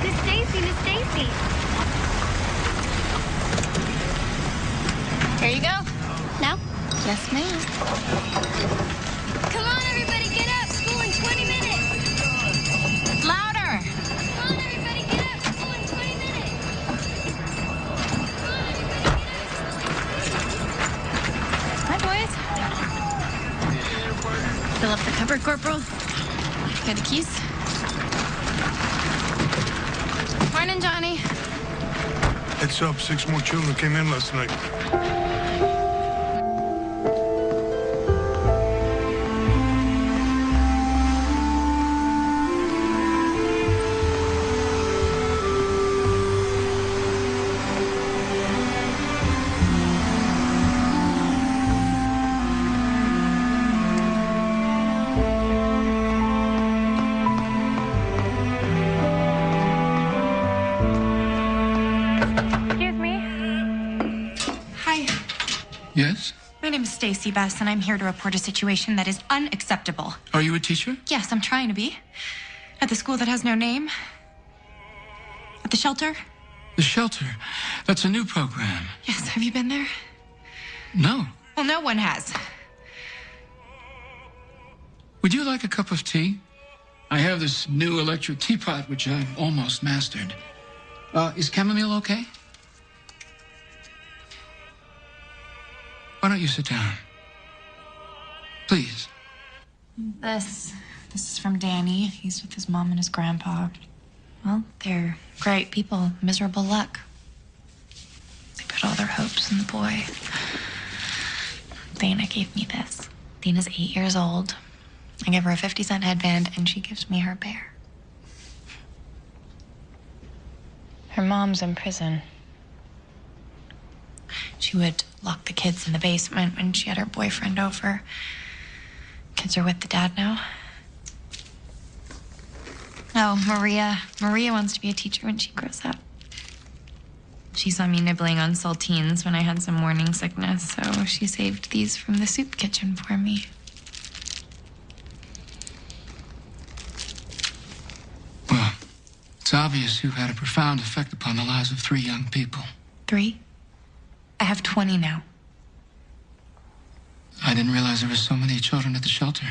Miss Stacy, Miss Stacy. Here you go. Now? Yes, ma'am. Come on, everybody, get up. School in 20 minutes. Louder. Come on, everybody, get up. School in 20 minutes. Come on, everybody, Hi, boys. Fill up the cupboard, Corporal. Got the keys. Morning, Johnny. Heads up, 6 more children came in last night. Excuse me. Hi. Yes? My name is Stacy Bess, and I'm here to report a situation that is unacceptable. Are you a teacher? Yes, I'm trying to be. At the school that has no name. At the shelter. The shelter. That's a new program. Yes, have you been there? No. Well, no one has. Would you like a cup of tea? I have this new electric teapot, which I've almost mastered. Is chamomile okay? Why don't you sit down? Please. This is from Danny. He's with his mom and his grandpa. Well, they're great people. Miserable luck. They put all their hopes in the boy. Dana gave me this. Dana's 8 years old. I give her a 50-cent headband, and she gives me her bear. Her mom's in prison. She would lock the kids in the basement when she had her boyfriend over. Kids are with the dad now. Oh, Maria. Maria wants to be a teacher when she grows up. She saw me nibbling on saltines when I had some morning sickness, so she saved these from the soup kitchen for me. Well, it's obvious you've had a profound effect upon the lives of 3 young people. 3? I have 20 now. I didn't realize there were so many children at the shelter.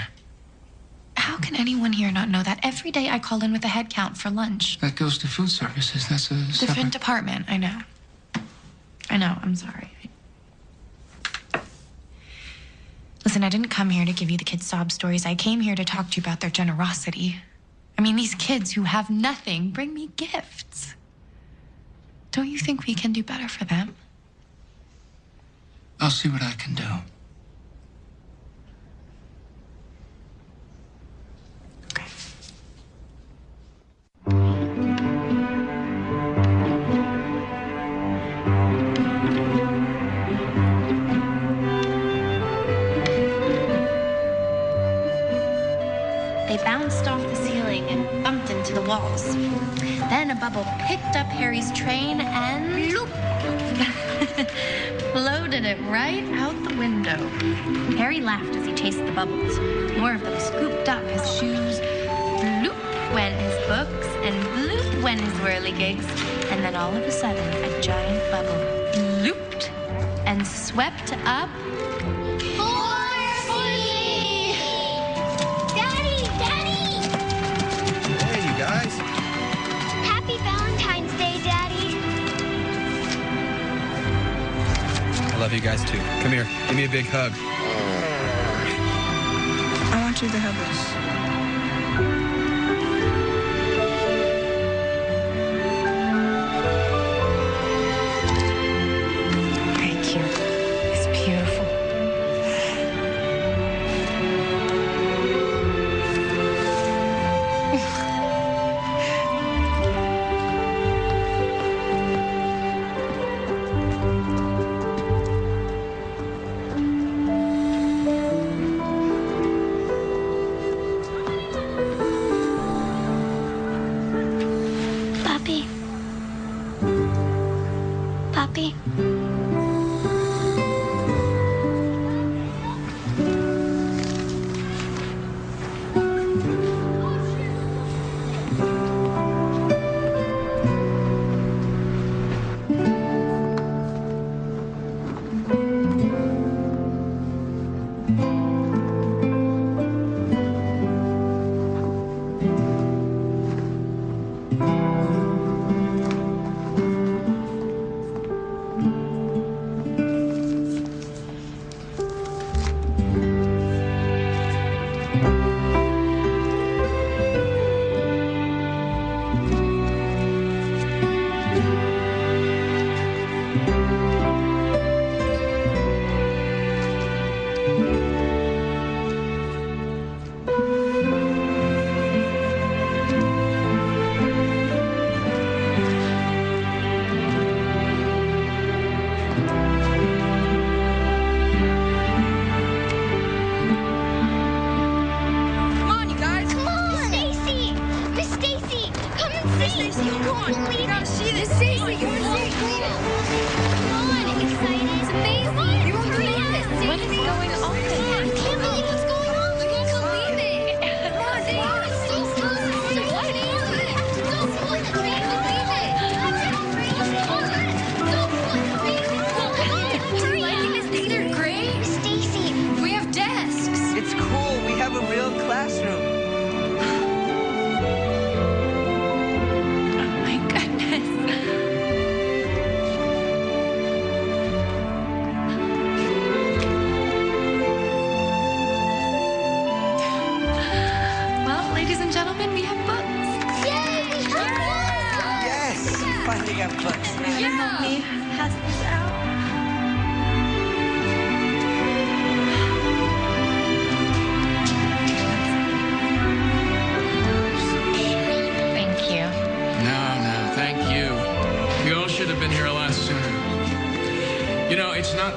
How can anyone here not know that? Every day I call in with a head count for lunch. That goes to food services. That's a Different separate... department, I know. I know, I'm sorry. Listen, I didn't come here to give you the kids' sob stories. I came here to talk to you about their generosity. I mean, these kids who have nothing bring me gifts. Don't you think we can do better for them? I'll see what I can do. They bounced off the ceiling and bumped into the walls. Then a bubble picked up Harry's train and loop, floated it right out the window. Harry laughed as he chased the bubbles. More of them scooped up his shoes. Bloop went his books, and bloop went his whirligigs. And then all of a sudden, a giant bubble looped and swept up. Guys. Happy Valentine's Day, Daddy. I love you guys too. Come here. Give me a big hug. I want you to have this. Very cute. It's beautiful. Papi.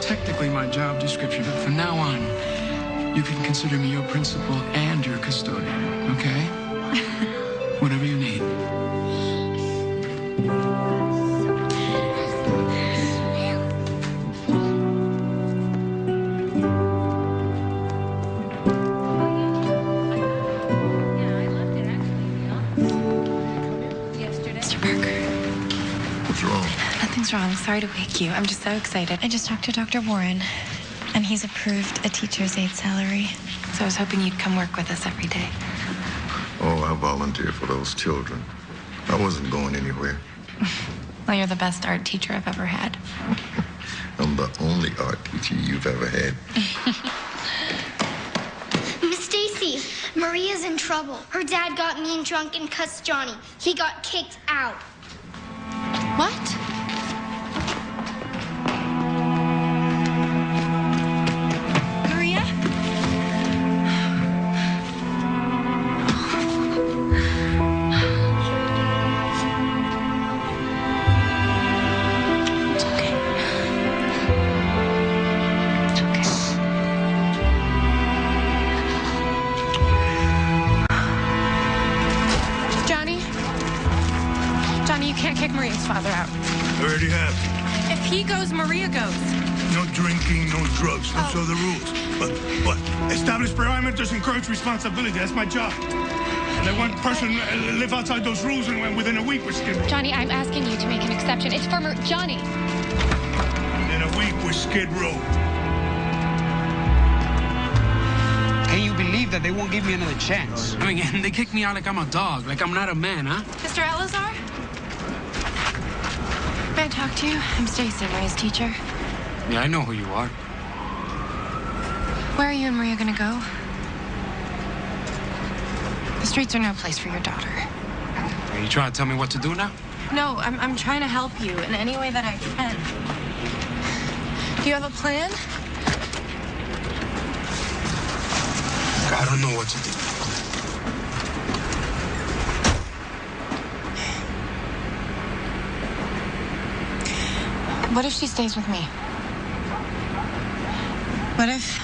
Technically my job description, but from now on, you can consider me your principal and your custodian, okay? Whatever you need. Mr. Parker. What's wrong? Nothing's wrong. Sorry to wake you. I'm just so excited. I just talked to Dr. Warren, and he's approved a teacher's aide salary. So I was hoping you'd come work with us every day. Oh, I volunteered for those children. I wasn't going anywhere. Well, you're the best art teacher I've ever had. I'm the only art teacher you've ever had. Miss Stacy, Maria's in trouble. Her dad got mean drunk and cussed Johnny. He got kicked out. What? Maria? It's okay. It's okay. Johnny, you can't kick Maria's father out. I already have. If he goes, Maria goes. No drinking, no drugs. Those are the rules. But establish parameters, encourage responsibility. That's my job. Let one person live outside those rules, and within a week we're Skid Row. Johnny, I'm asking you to make an exception. It's for Johnny. Within a week we're Skid Row. Can you believe that they won't give me another chance? I mean, they kick me out like I'm a dog, like I'm not a man, huh? Mr. Elazar? May I talk to you? I'm Stacy, Maria's teacher. Yeah, I know who you are. Where are you and Maria gonna go? The streets are no place for your daughter. Are you trying to tell me what to do now? No, I'm trying to help you in any way that I can. Do you have a plan? I don't know what to do. What if she stays with me? What if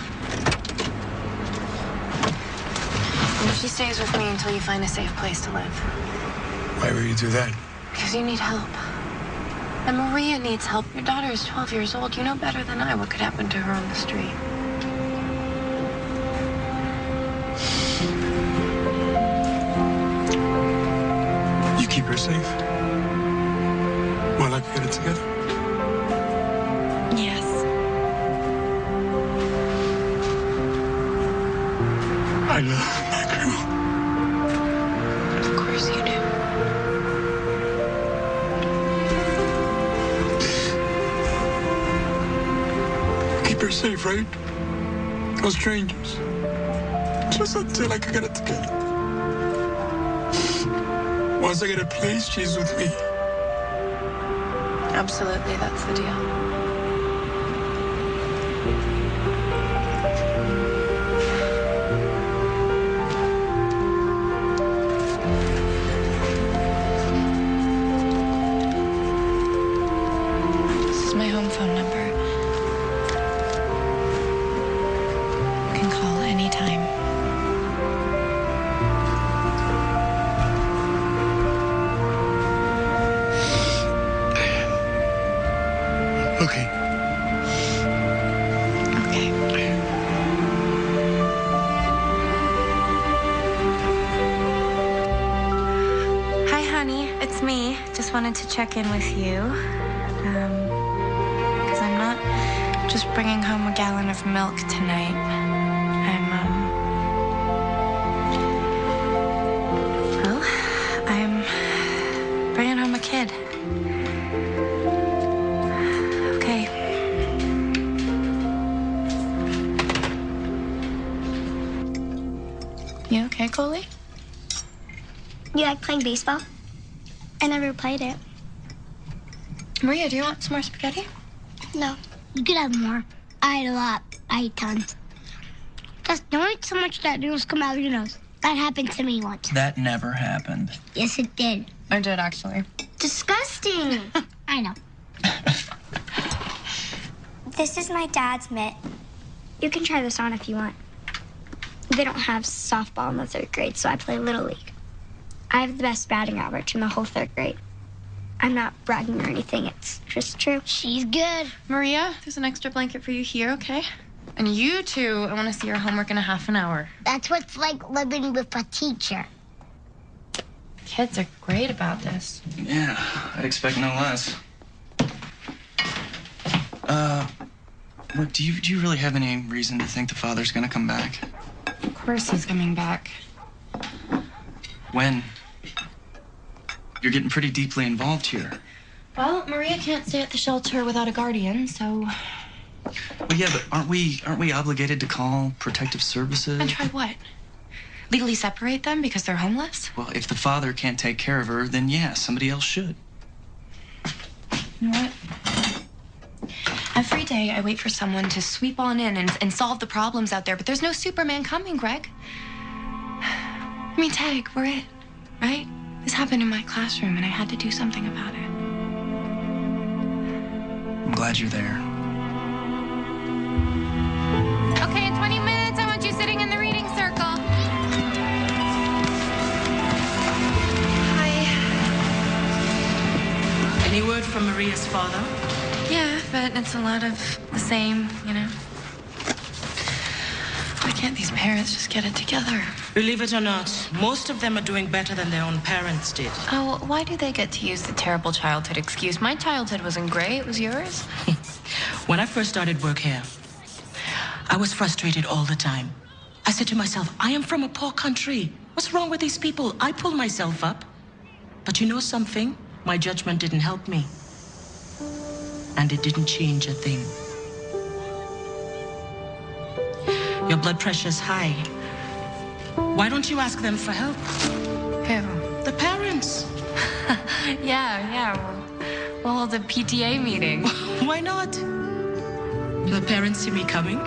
she stays with me until you find a safe place to live? Why would you do that? Because you need help. And Maria needs help. Your daughter is 12 years old. You know better than I what could happen to her on the street. You keep her safe? While I get it together? Yes. I love my girl. Of course you do. Keep her safe, right? No strangers. Just until I can get it together. Once I get a place, she's with me. Absolutely, that's the deal. This is my home phone number. You can call anytime. Okay. Okay. Hi, honey. It's me. Just wanted to check in with you. Because I'm not just bringing home a gallon of milk tonight. I'm bringing home a kid. Okay. You okay, Coley? You like playing baseball? I never played it. Maria, do you want some more spaghetti? No. You could have more. I ate a lot. I ate tons. Just don't eat so much that noodles come out of your nose. That happened to me once. That never happened. Yes, it did. I did, actually. Disgusting. I know. This is my dad's mitt. You can try this on if you want. They don't have softball in the 3rd grade, so I play Little League. I have the best batting average in the whole 3rd grade. I'm not bragging or anything. It's just true. She's good. Maria, there's an extra blanket for you here, okay? And you two, I want to see your homework in a half an hour. That's what it's like living with a teacher. Kids are great about this. Yeah, I'd expect no less. Look, do you really have any reason to think the father's gonna come back? Of course he's coming back. When? You're getting pretty deeply involved here. Well, Maria can't stay at the shelter without a guardian, so... Well, yeah, but aren't we obligated to call protective services? And try what? Legally separate them because they're homeless? Well, if the father can't take care of her, then yeah, somebody else should. You know what? Every day I wait for someone to sweep on in and solve the problems out there, but there's no Superman coming, Greg. I mean, Tag, we're it, right? This happened in my classroom and I had to do something about it. I'm glad you're there. Okay, in 20 minutes, I want you sitting in the reading circle. Hi. Any word from Maria's father? Yeah, but it's a lot of the same, you know? Why can't these parents just get it together? Believe it or not, most of them are doing better than their own parents did. Oh, why do they get to use the terrible childhood excuse? My childhood wasn't great. It was yours. When I first started work here, I was frustrated all the time. I said to myself, I am from a poor country. What's wrong with these people? I pull myself up. But you know something? My judgment didn't help me. And it didn't change a thing. Your blood pressure's high. Why don't you ask them for help? Who? The parents. Yeah. We'll hold a PTA meeting. Why not? Do the parents see me coming?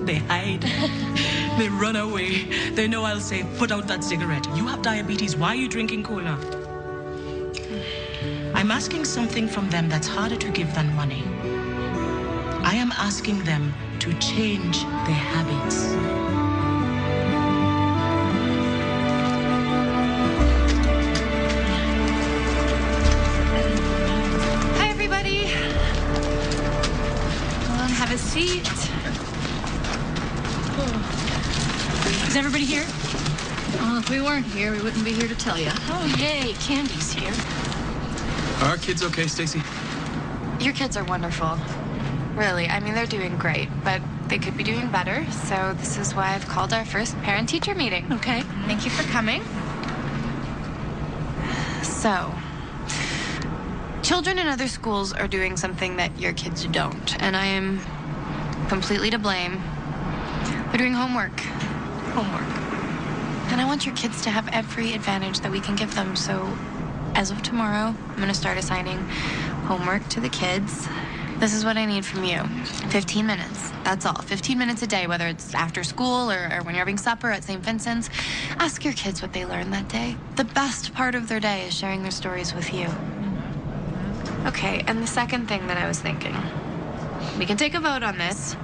They hide. They run away. They know I'll say, put out that cigarette. You have diabetes. Why are you drinking cola? I'm asking something from them that's harder to give than money. I am asking them to change their habits. Hi, everybody. Come on, have a seat. Is everybody here? Well, if we weren't here, we wouldn't be here to tell you. Oh, yay, Candy's here. Are our kids okay, Stacy? Your kids are wonderful. Really, I mean, they're doing great, but they could be doing better. So this is why I've called our first parent-teacher meeting. Okay. Thank you for coming. So, children in other schools are doing something that your kids don't, and I am completely to blame. They're doing homework. And I want your kids to have every advantage that we can give them. So, as of tomorrow, I'm going to start assigning homework to the kids. This is what I need from you. 15 minutes. That's all. 15 minutes a day, whether it's after school or when you're having supper at St. Vincent's. Ask your kids what they learned that day. The best part of their day is sharing their stories with you. Okay, and the second thing that I was thinking, we can take a vote on this,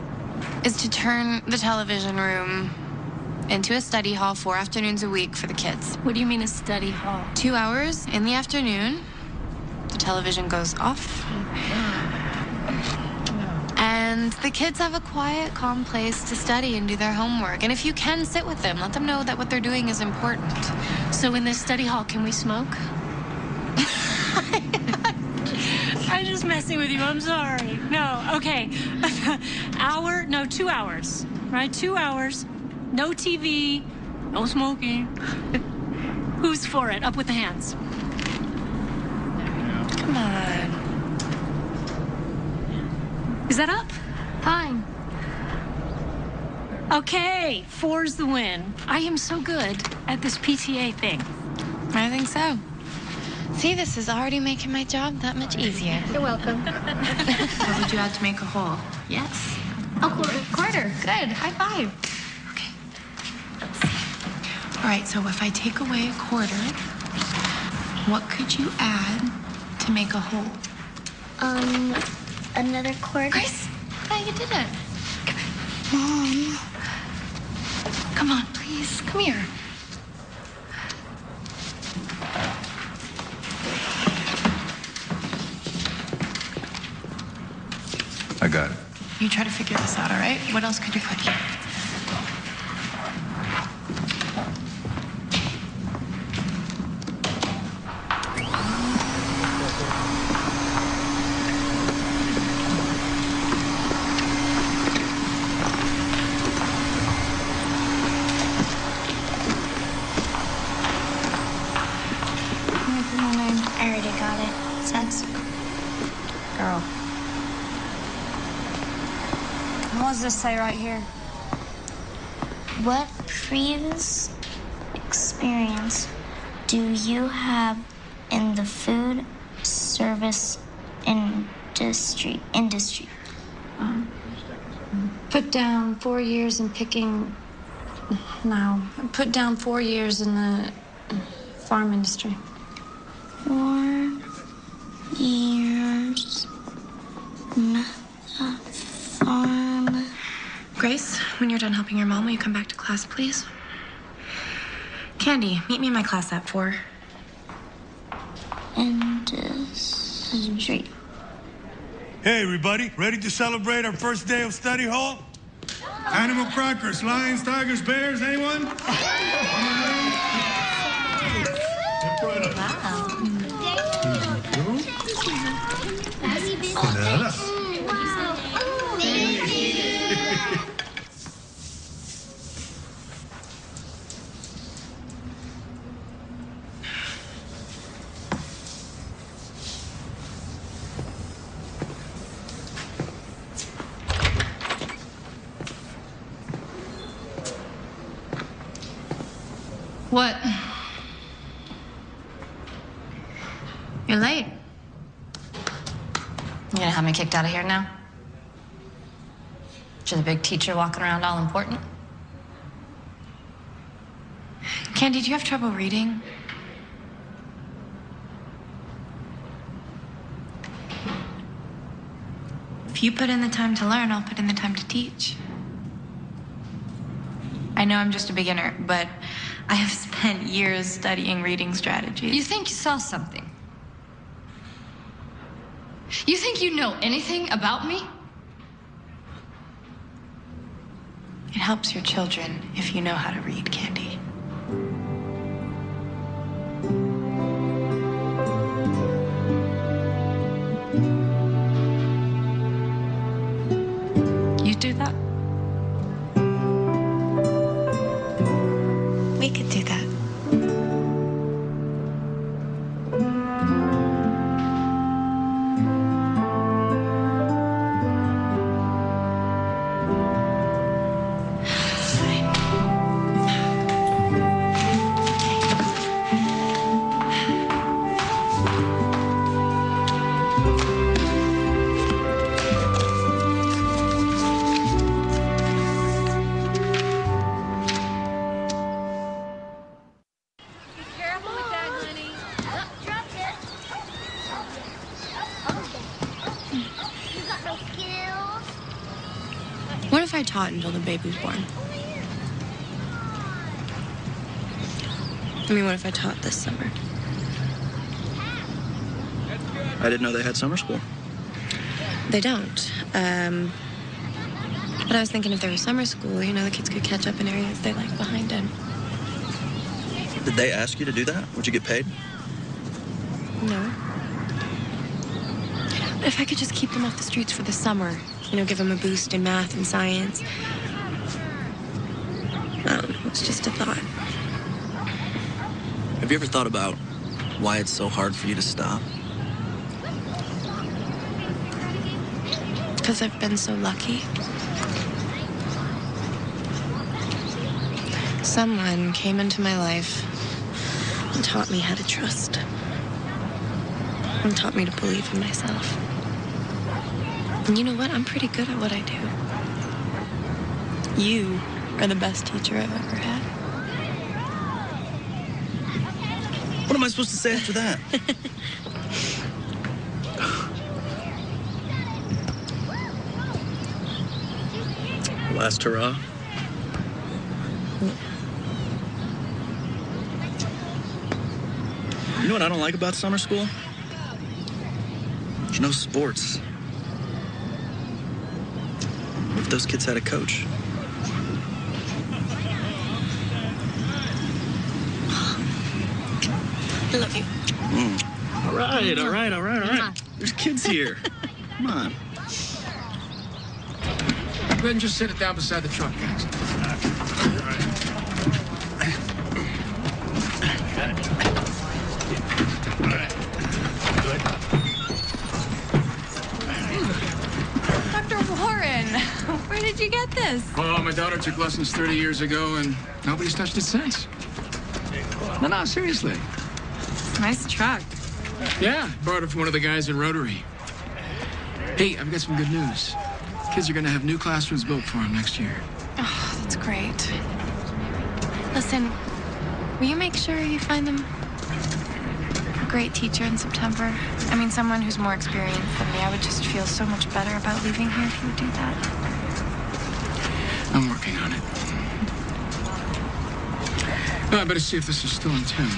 is to turn the television room into a study hall 4 afternoons a week for the kids. What do you mean a study hall? 2 hours in the afternoon. The television goes off. And the kids have a quiet, calm place to study and do their homework. And if you can, sit with them. Let them know that what they're doing is important. So in this study hall, can we smoke? I'm just messing with you. I'm sorry. No, okay. 2 hours. Right? 2 hours. No TV. No smoking. Who's for it? Up with the hands. Come on. Is that up? Fine. Okay, 4's the win. I am so good at this PTA thing. I think so. See, this is already making my job that much easier. You're welcome. What would you add to make a whole? Yes. A quarter. Good. High five. Okay. All right, so if I take away a quarter, what could you add to make a whole? Another quarter. Grace, yeah, you did it. Mom. Come on, please. Come here. I got it. You try to figure this out, all right? What else could you put here? I already got it. It says, girl. What does this say right here? What previous experience do you have in the food service industry? Put down 4 years in picking. No, put down 4 years in the farm industry. 4 years in the farm. Grace, when you're done helping your mom, will you come back to class, please? Candy, meet me in my class at 4. Industry. Hey, everybody, ready to celebrate our first day of study hall? Animal crackers, lions, tigers, bears, anyone? What? You're late. You gonna have me kicked out of here now? She's a big teacher walking around all important. Candy, do you have trouble reading? If you put in the time to learn, I'll put in the time to teach. I know I'm just a beginner, but I have spent years studying reading strategies. You think you saw something? You think you know anything about me? It helps your children if you know how to read, Candy. You do that? We could do that. What if I taught until the baby was born? I mean, what if I taught this summer? I didn't know they had summer school. They don't. But I was thinking if there was summer school, you know, the kids could catch up in areas they like behind in. Did they ask you to do that? Would you get paid? No. But if I could just keep them off the streets for the summer, you know, give them a boost in math and science. I don't know, it's just a thought. Have you ever thought about why it's so hard for you to stop? Because I've been so lucky. Someone came into my life and taught me how to trust. And taught me to believe in myself. And you know what? I'm pretty good at what I do. You are the best teacher I've ever had. What am I supposed to say after that? Last hurrah. You know what I don't like about summer school? There's no sports. if those kids had a coach? I love you. All right, all right, all right, all right. There's kids here. Come on. Go ahead and just sit it down beside the truck, guys. Dr. Warren, where did you get this? Oh, my daughter took lessons 30 years ago, and nobody's touched it since. No, seriously. Nice truck. Yeah, borrowed it from one of the guys in Rotary. Hey, I've got some good news. Kids are going to have new classrooms built for them next year. Oh, that's great. Listen, will you make sure you find them a great teacher in September? I mean, someone who's more experienced than me. I would just feel so much better about leaving here if you would do that. I'm working on it. Oh, I better see if this is still in tune.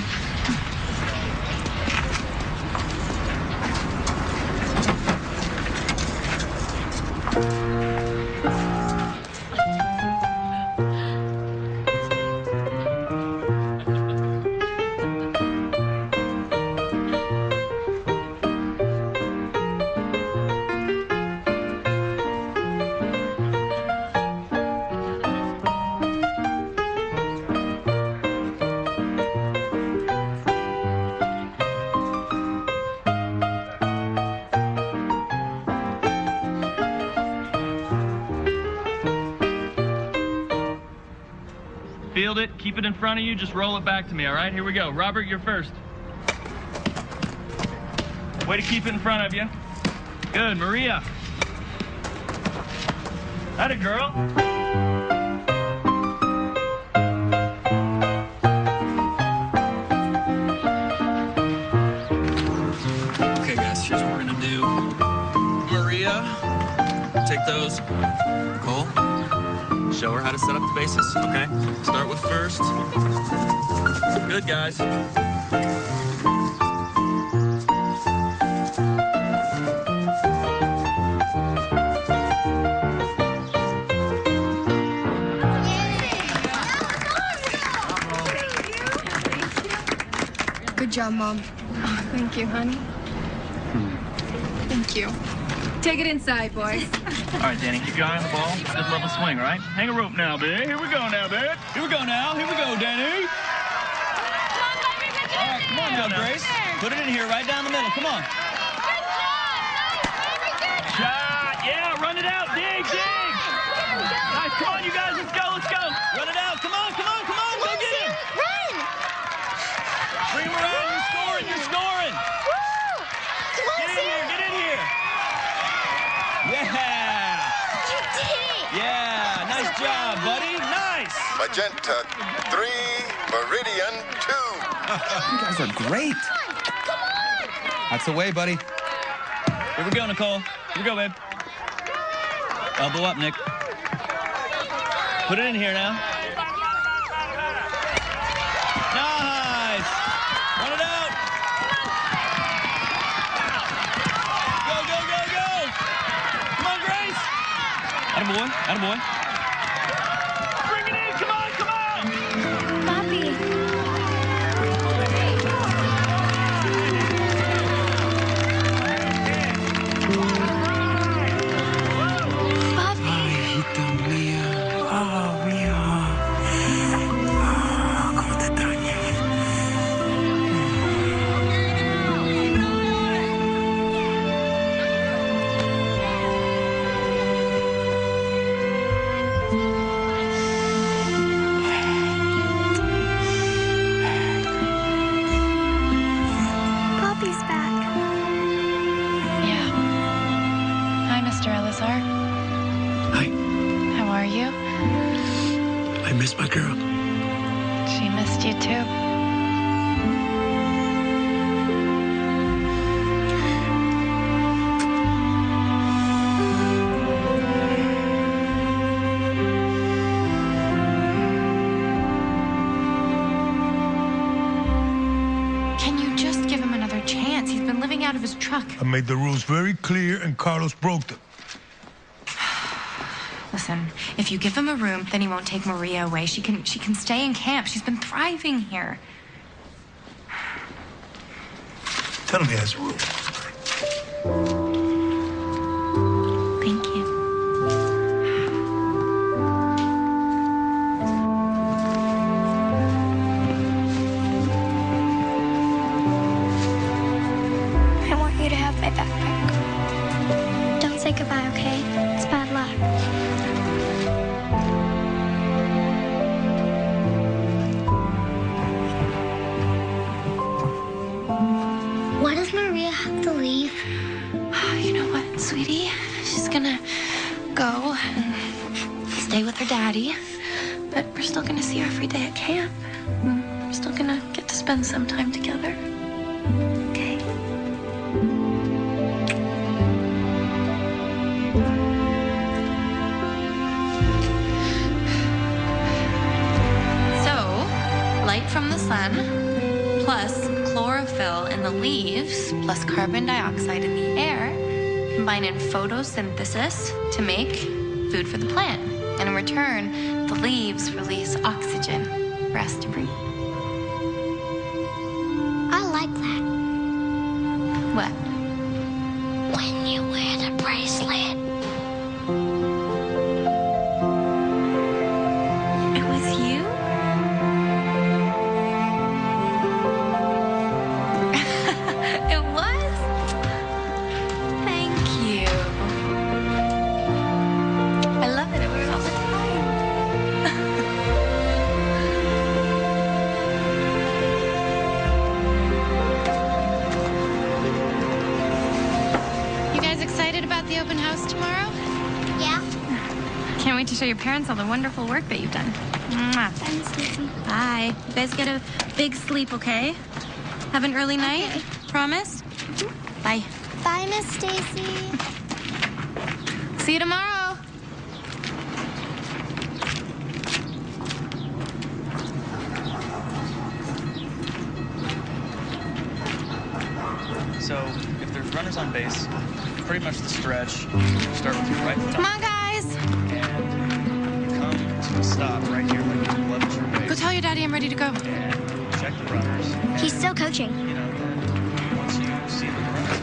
Field it, keep it in front of you, just roll it back to me, all right? Here we go. Robert, you're first. Way to keep it in front of you. Good, Maria. Atta girl. Okay, guys, here's what we're gonna do. Maria, take those. Cole. Show her how to set up the bases, okay? Start with first. Good, guys. Good job, Mom. Oh, thank you, honey. Thank you. Take it inside, boys. All right, Danny, keep your eye on the ball. Good level swing, all right? Hang a rope now, babe. Here we go now, babe. Here we go now. Here we go, Danny. All right, come on now, Grace. Put it in here, right down the middle. Come on. Shot. Yeah, run it out. Dig, dig. Nice. Come on, you guys. Let's go, let's go. Run it out. Come on, come on, come on. Go get him. Run! Bring him around. You're scoring. You're scoring. Woo! Come on, Get in here. Get in here. Yeah. You did it. Yeah. Nice job, buddy. Nice. Magenta 3, Meridian 2. You guys are great. Come on. That's the way, buddy. Here we go, Nicole. Here we go, babe. Elbow up, Nick. Put it in here now. Nice. Run it out. Go, go, go, go. Come on, Grace. Attaboy. Attaboy. Bring it in. Come on, come on. Bobby. I miss my girl. She missed you too. Can you just give him another chance? He's been living out of his truck. I made the rules very clear, and Carlos broke them. Listen, if you give him a room, then he won't take Maria away. She can stay in camp. She's been thriving here. Tell him he has a room. Thank you. I want you to have my backpack. Don't say goodbye, okay? It's bad luck. Why does Maria have to leave? You know what, sweetie? She's gonna go and stay with her daddy. But we're still gonna see her every day at camp. We're still gonna get to spend some time together. Okay? So, light from the sun, plus chlorophyll in the leaves, plus carbon dioxide in the air, combine in photosynthesis to make food for the plant. And in return, the leaves release oxygen for us to breathe. I like that. What? When you wear the bracelet. It was you? It was? Thank you. I love it. I wear it all the time. You guys excited about the open house tomorrow? Yeah. Can't wait to show your parents all the wonderful work that you've done. Mwah. Bye. You guys get a big sleep, okay? Have an early night. Promise? Bye. Bye, Miss Stacy. See you tomorrow. So, if there's runners on base, pretty much the stretch, start with your right foot Come on, guys. and you come to a stop right here when you level your waist. Go tell your daddy I'm ready to go. And check the runners. He's still coaching. You know, then once you see the runners,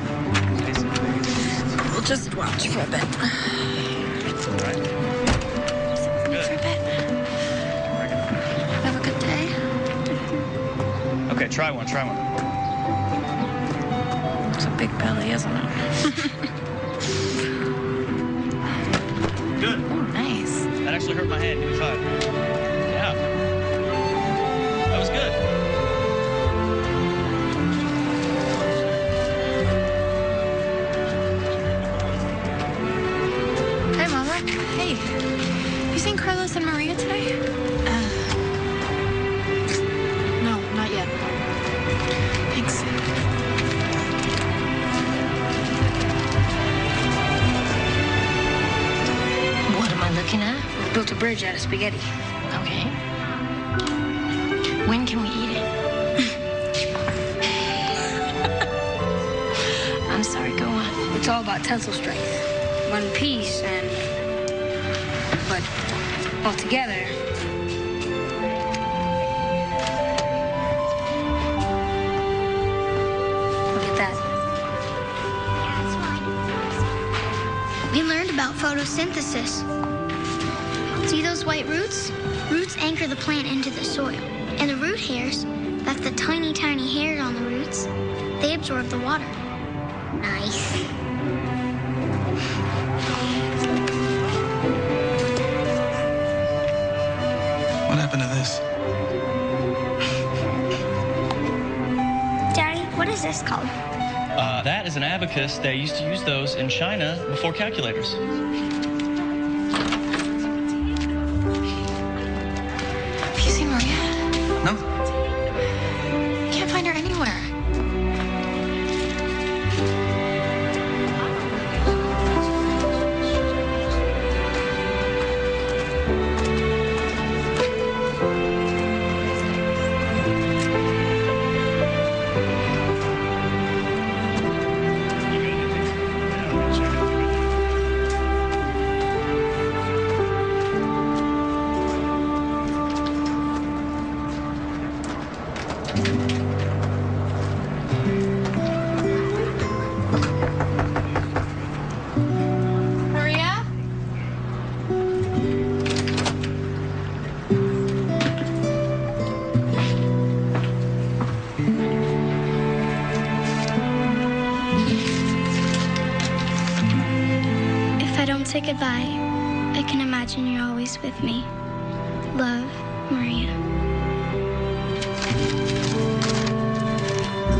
basically We'll just watch for a bit. all right. Good. For a bit. Have a good day. Okay, try one. It's a big belly, isn't it? Good. Oh, nice. That actually hurt my hand. Give me 5. Yeah. That was good. Hi, Mama. Hey. You seen Carlos and Maria today? No, not yet. Thanks. What am I looking at? We built a bridge out of spaghetti. Okay. When can we eat it? I'm sorry, go on. It's all about tensile strength. One piece but all together. Look at that. We learned about photosynthesis. See those white roots? Roots anchor the plant into the soil. And the root hairs, that's the tiny, tiny hairs on the roots, they absorb the water. Nice. What happened to this? Daddy, what is this called? That is an abacus. They used to use those in China before calculators. Have you seen Maria? No. Can't find her anywhere. say goodbye, I can imagine you're always with me. Love, Maria.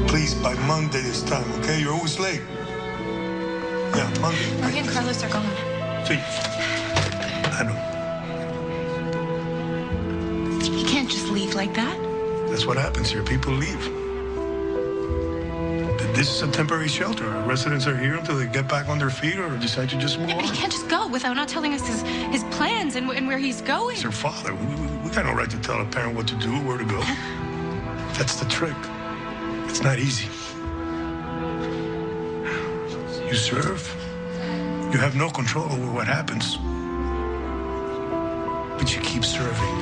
Please, by Monday this time, okay? You're always late. Yeah, Monday. Maria and Carlos are gone. See, I know. You can't just leave like that. That's what happens here. People leave. This is a temporary shelter. Our residents are here until they get back on their feet or decide to just move Yeah, but on. he can't just go without not telling us his plans and where he's going. It's their father. We got no right to tell a parent what to do, where to go. That's the trick. It's not easy. You serve. You have no control over what happens. But you keep serving.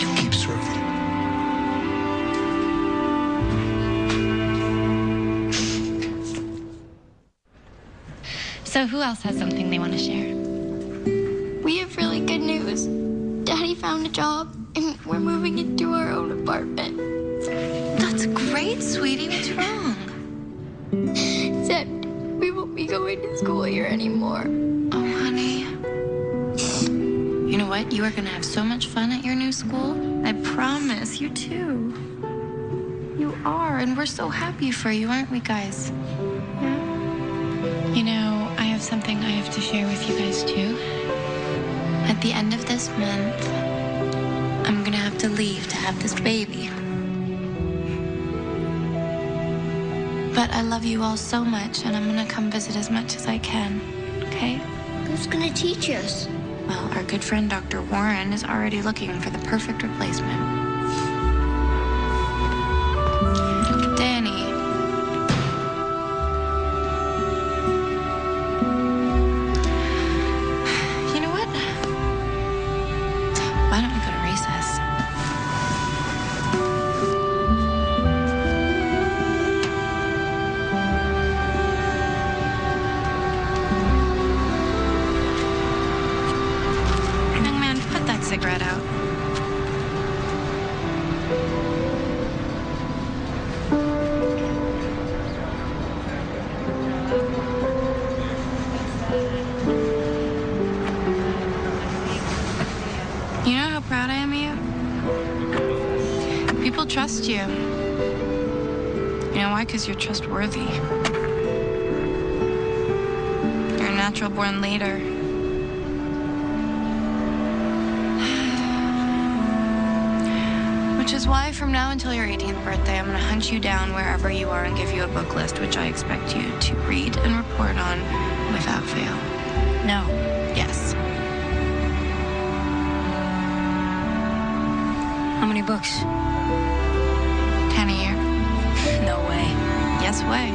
You keep serving. So who else has something they want to share? We have really good news. Daddy found a job, and we're moving into our own apartment. That's great, sweetie. What's wrong? Except we won't be going to school here anymore. Oh, honey. You know what? You are going to have so much fun at your new school. I promise. You too. You are, and we're so happy for you, aren't we, guys? Yeah? You know, I have something I have to share with you guys, too. At the end of this month, I'm going to have to leave to have this baby. But I love you all so much, and I'm going to come visit as much as I can, okay? Who's going to teach us? Well, our good friend Dr. Warren is already looking for the perfect replacement. Danny. You know what? Why don't we go to recess? Young man, put that cigarette out. You know how proud I am of you? People trust you. You know why? Because you're trustworthy. You're a natural-born leader. Which is why from now until your 18th birthday, I'm going to hunt you down wherever you are and give you a book list, which I expect you to read and report on without fail. No. Yes. How many books? 10 a year. No way. Yes way.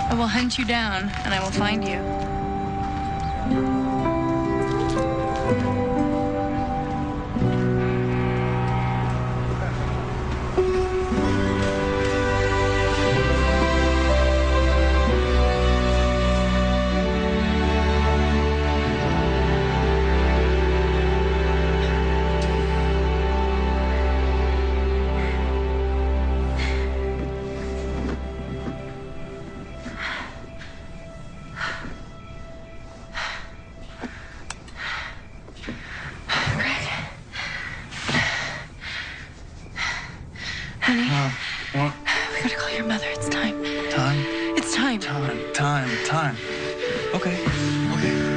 I will hunt you down, and I will find you. Honey, What? we gotta call your mother. It's time. Time? It's time. Time. Okay,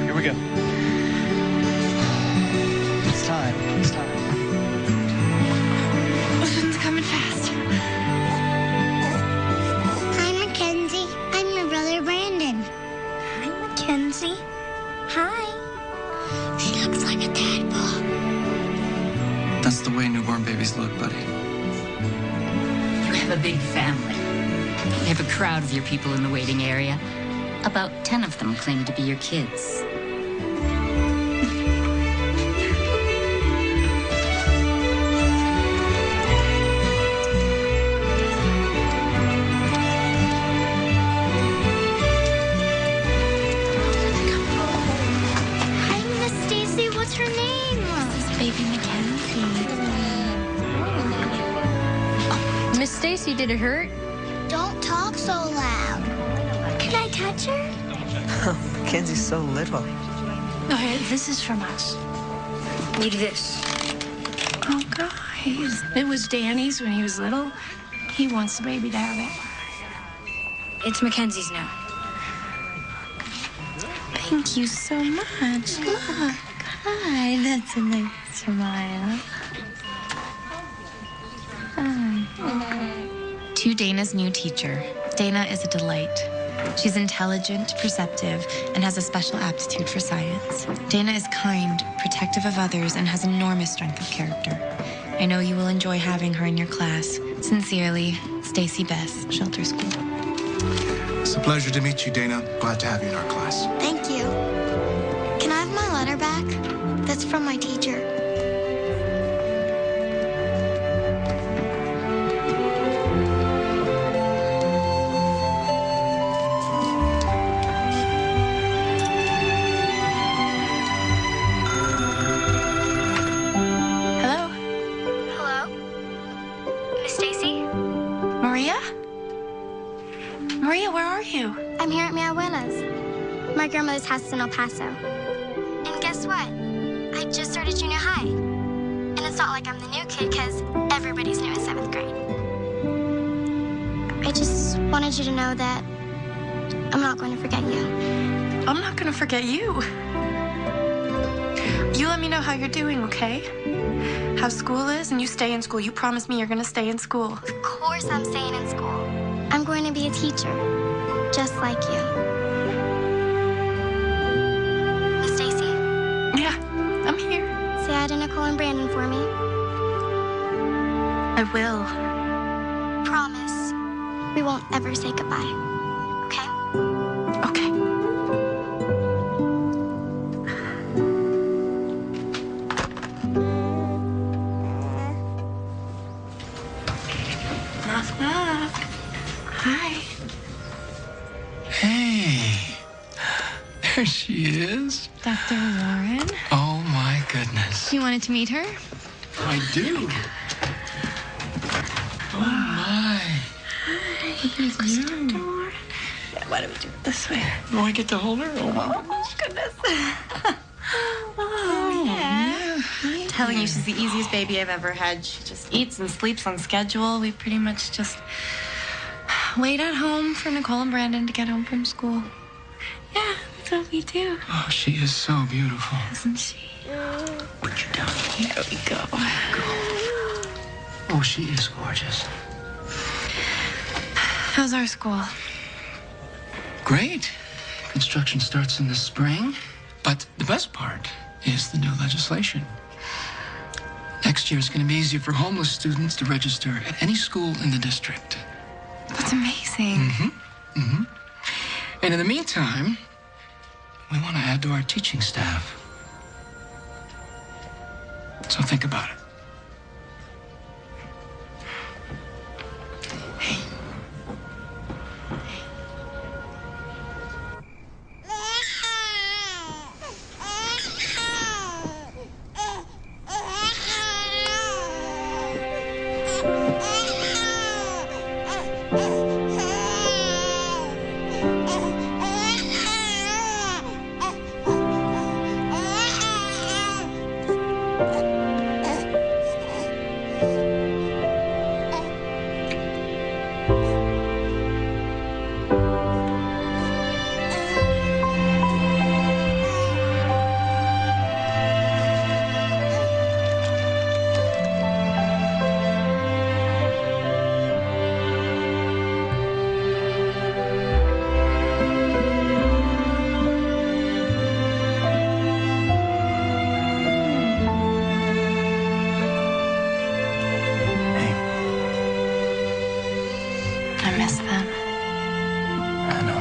here we go. It's time. It's coming fast. Hi, Mackenzie. I'm your brother, Brandon. Hi, Mackenzie. Hi. She looks like a tadpole. That's the way newborn babies look, buddy. You have a big family. You have a crowd of your people in the waiting area. About 10 of them claim to be your kids. Hi, Miss Stacy. What's her name? This is baby Mackenzie. Stacy, did it hurt? Don't talk so loud. Can I touch her? Mackenzie's so little. Okay, this is from us. Need this. Oh, guys. It was Danny's when he was little. He wants the baby to have it. It's Mackenzie's now. Thank you so much. Look. Hi, that's a nice smile. Hi. To Dana's new teacher. Dana is a delight. She's intelligent, perceptive, and has a special aptitude for science. Dana is kind, protective of others, and has enormous strength of character. I know you will enjoy having her in your class. Sincerely, Stacy Bess, Shelter School. It's a pleasure to meet you, Dana. Glad to have you in our class. Thank you. Can I have my letter back? That's from my teacher. Maria, where are you? I'm here at mi abuela's, my grandmother's house in El Paso. And guess what? I just started junior high. And it's not like I'm the new kid, because everybody's new in 7th grade. I just wanted you to know that I'm not going to forget you. I'm not going to forget you. You let me know how you're doing, okay? How school is, and you stay in school. You promised me you're going to stay in school. Of course I'm staying in school. I'm going to be a teacher, just like you. Miss Stacy? Yeah, I'm here. Say hi to Nicole and Brandon for me. I will. Promise. We won't ever say goodbye. Okay? Okay. Knock, knock. Hi. Hey. There she is. Dr. Warren. Oh, my goodness. You wanted to meet her? I do. Oh, my. Hi. Here's Dr. Warren. Yeah, why don't we do it this way? Do I get to hold her? Oh, my goodness. Oh, yeah. I'm telling you, she's the easiest baby I've ever had. She just eats and sleeps on schedule. We pretty much just wait at home for Nicole and Brandon to get home from school. Yeah, that's what we do. Oh, she is so beautiful. Isn't she? Put you down. There we go. Oh, she is gorgeous. How's our school? Great. Construction starts in the spring. But the best part is the new legislation. Next year, it's going to be easier for homeless students to register at any school in the district. That's amazing. Mm-hmm. Mm-hmm. And in the meantime, we want to add to our teaching staff. So think about it. I miss them. I know.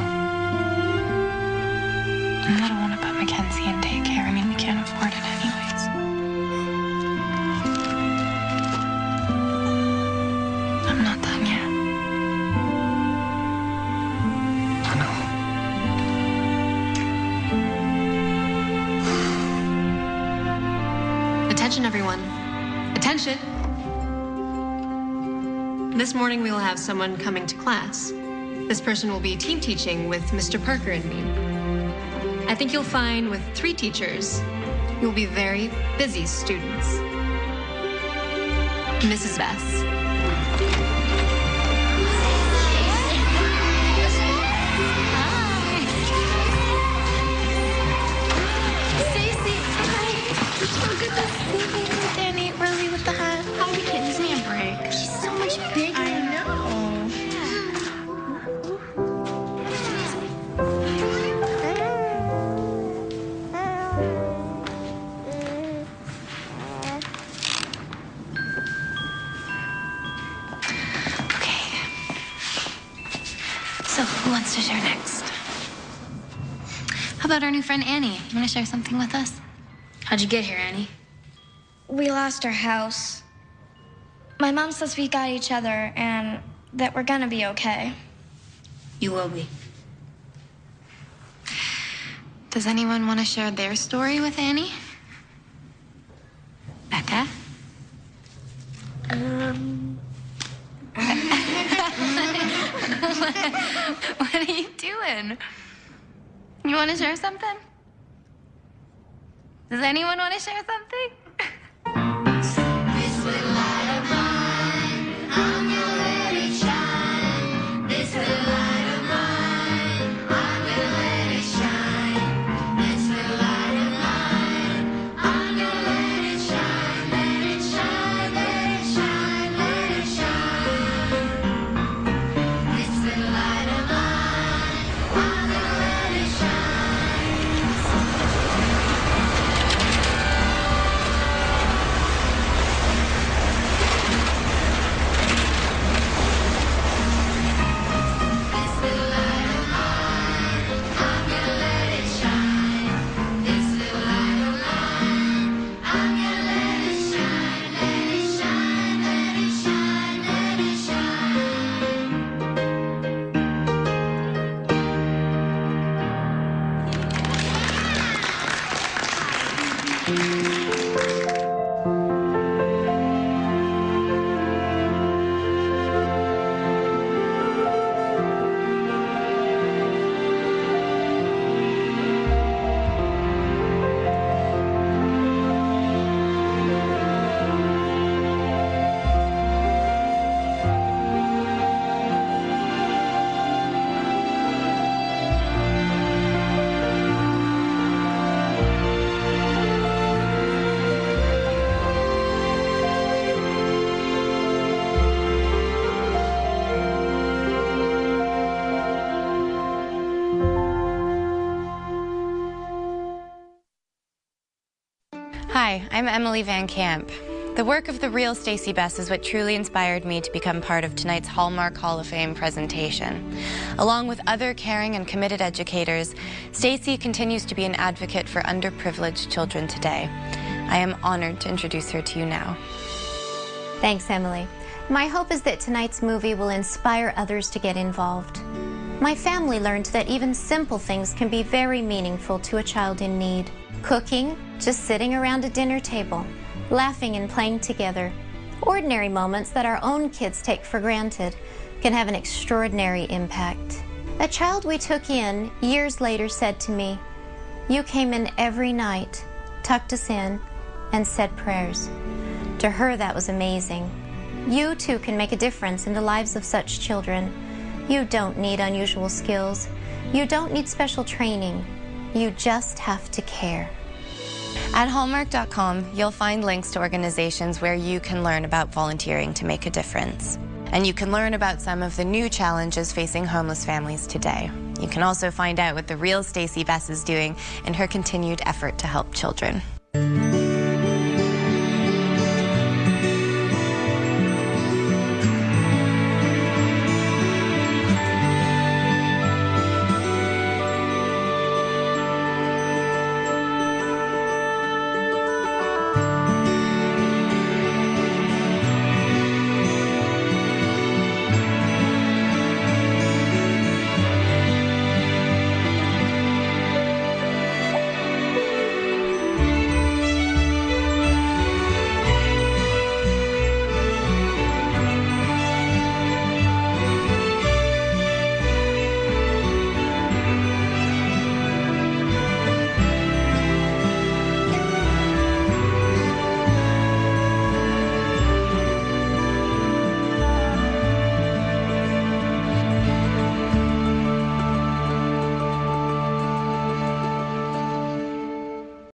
And I don't want to put Mackenzie in daycare. I mean, we can't afford it anyways. I'm not done yet. I Attention, everyone. Attention. This morning we will have someone coming to class. This person will be team teaching with Mr. Parker and me. I think you'll find with 3 teachers, you'll be very busy students. Mrs. Bess. Danny, early with the hat. How the kid gives me a break. She's so much bigger. I know. Okay. So, who wants to share next? How about our new friend Annie? You want to share something with us? How'd you get here, Annie? We lost our house. My mom says we got each other and that we're gonna be okay. You will be. Does anyone want to share their story with Annie? Becca? What are you doing? You want to share something? Does anyone want to share something? This little light of mine, I'm gonna let it shine. This little light of mine, I'm gonna let it shine. This little light of mine, I'm gonna let it shine. Let it shine, let it shine, let it shine. This little light of mine, I'm gonna let it shine. Hi, I'm Emily Van Camp. The work of the real Stacey Bess is what truly inspired me to become part of tonight's Hallmark Hall of Fame presentation. Along with other caring and committed educators, Stacey continues to be an advocate for underprivileged children today. I am honored to introduce her to you now. Thanks, Emily. My hope is that tonight's movie will inspire others to get involved. My family learned that even simple things can be very meaningful to a child in need. Cooking, just sitting around a dinner table, laughing and playing together. Ordinary moments that our own kids take for granted can have an extraordinary impact. A child we took in years later said to me, "You came in every night, tucked us in, and said prayers." To her, that was amazing. You too can make a difference in the lives of such children. You don't need unusual skills. You don't need special training. You just have to care. At Hallmark.com, you'll find links to organizations where you can learn about volunteering to make a difference. And you can learn about some of the new challenges facing homeless families today. You can also find out what the real Stacey Bess is doing in her continued effort to help children.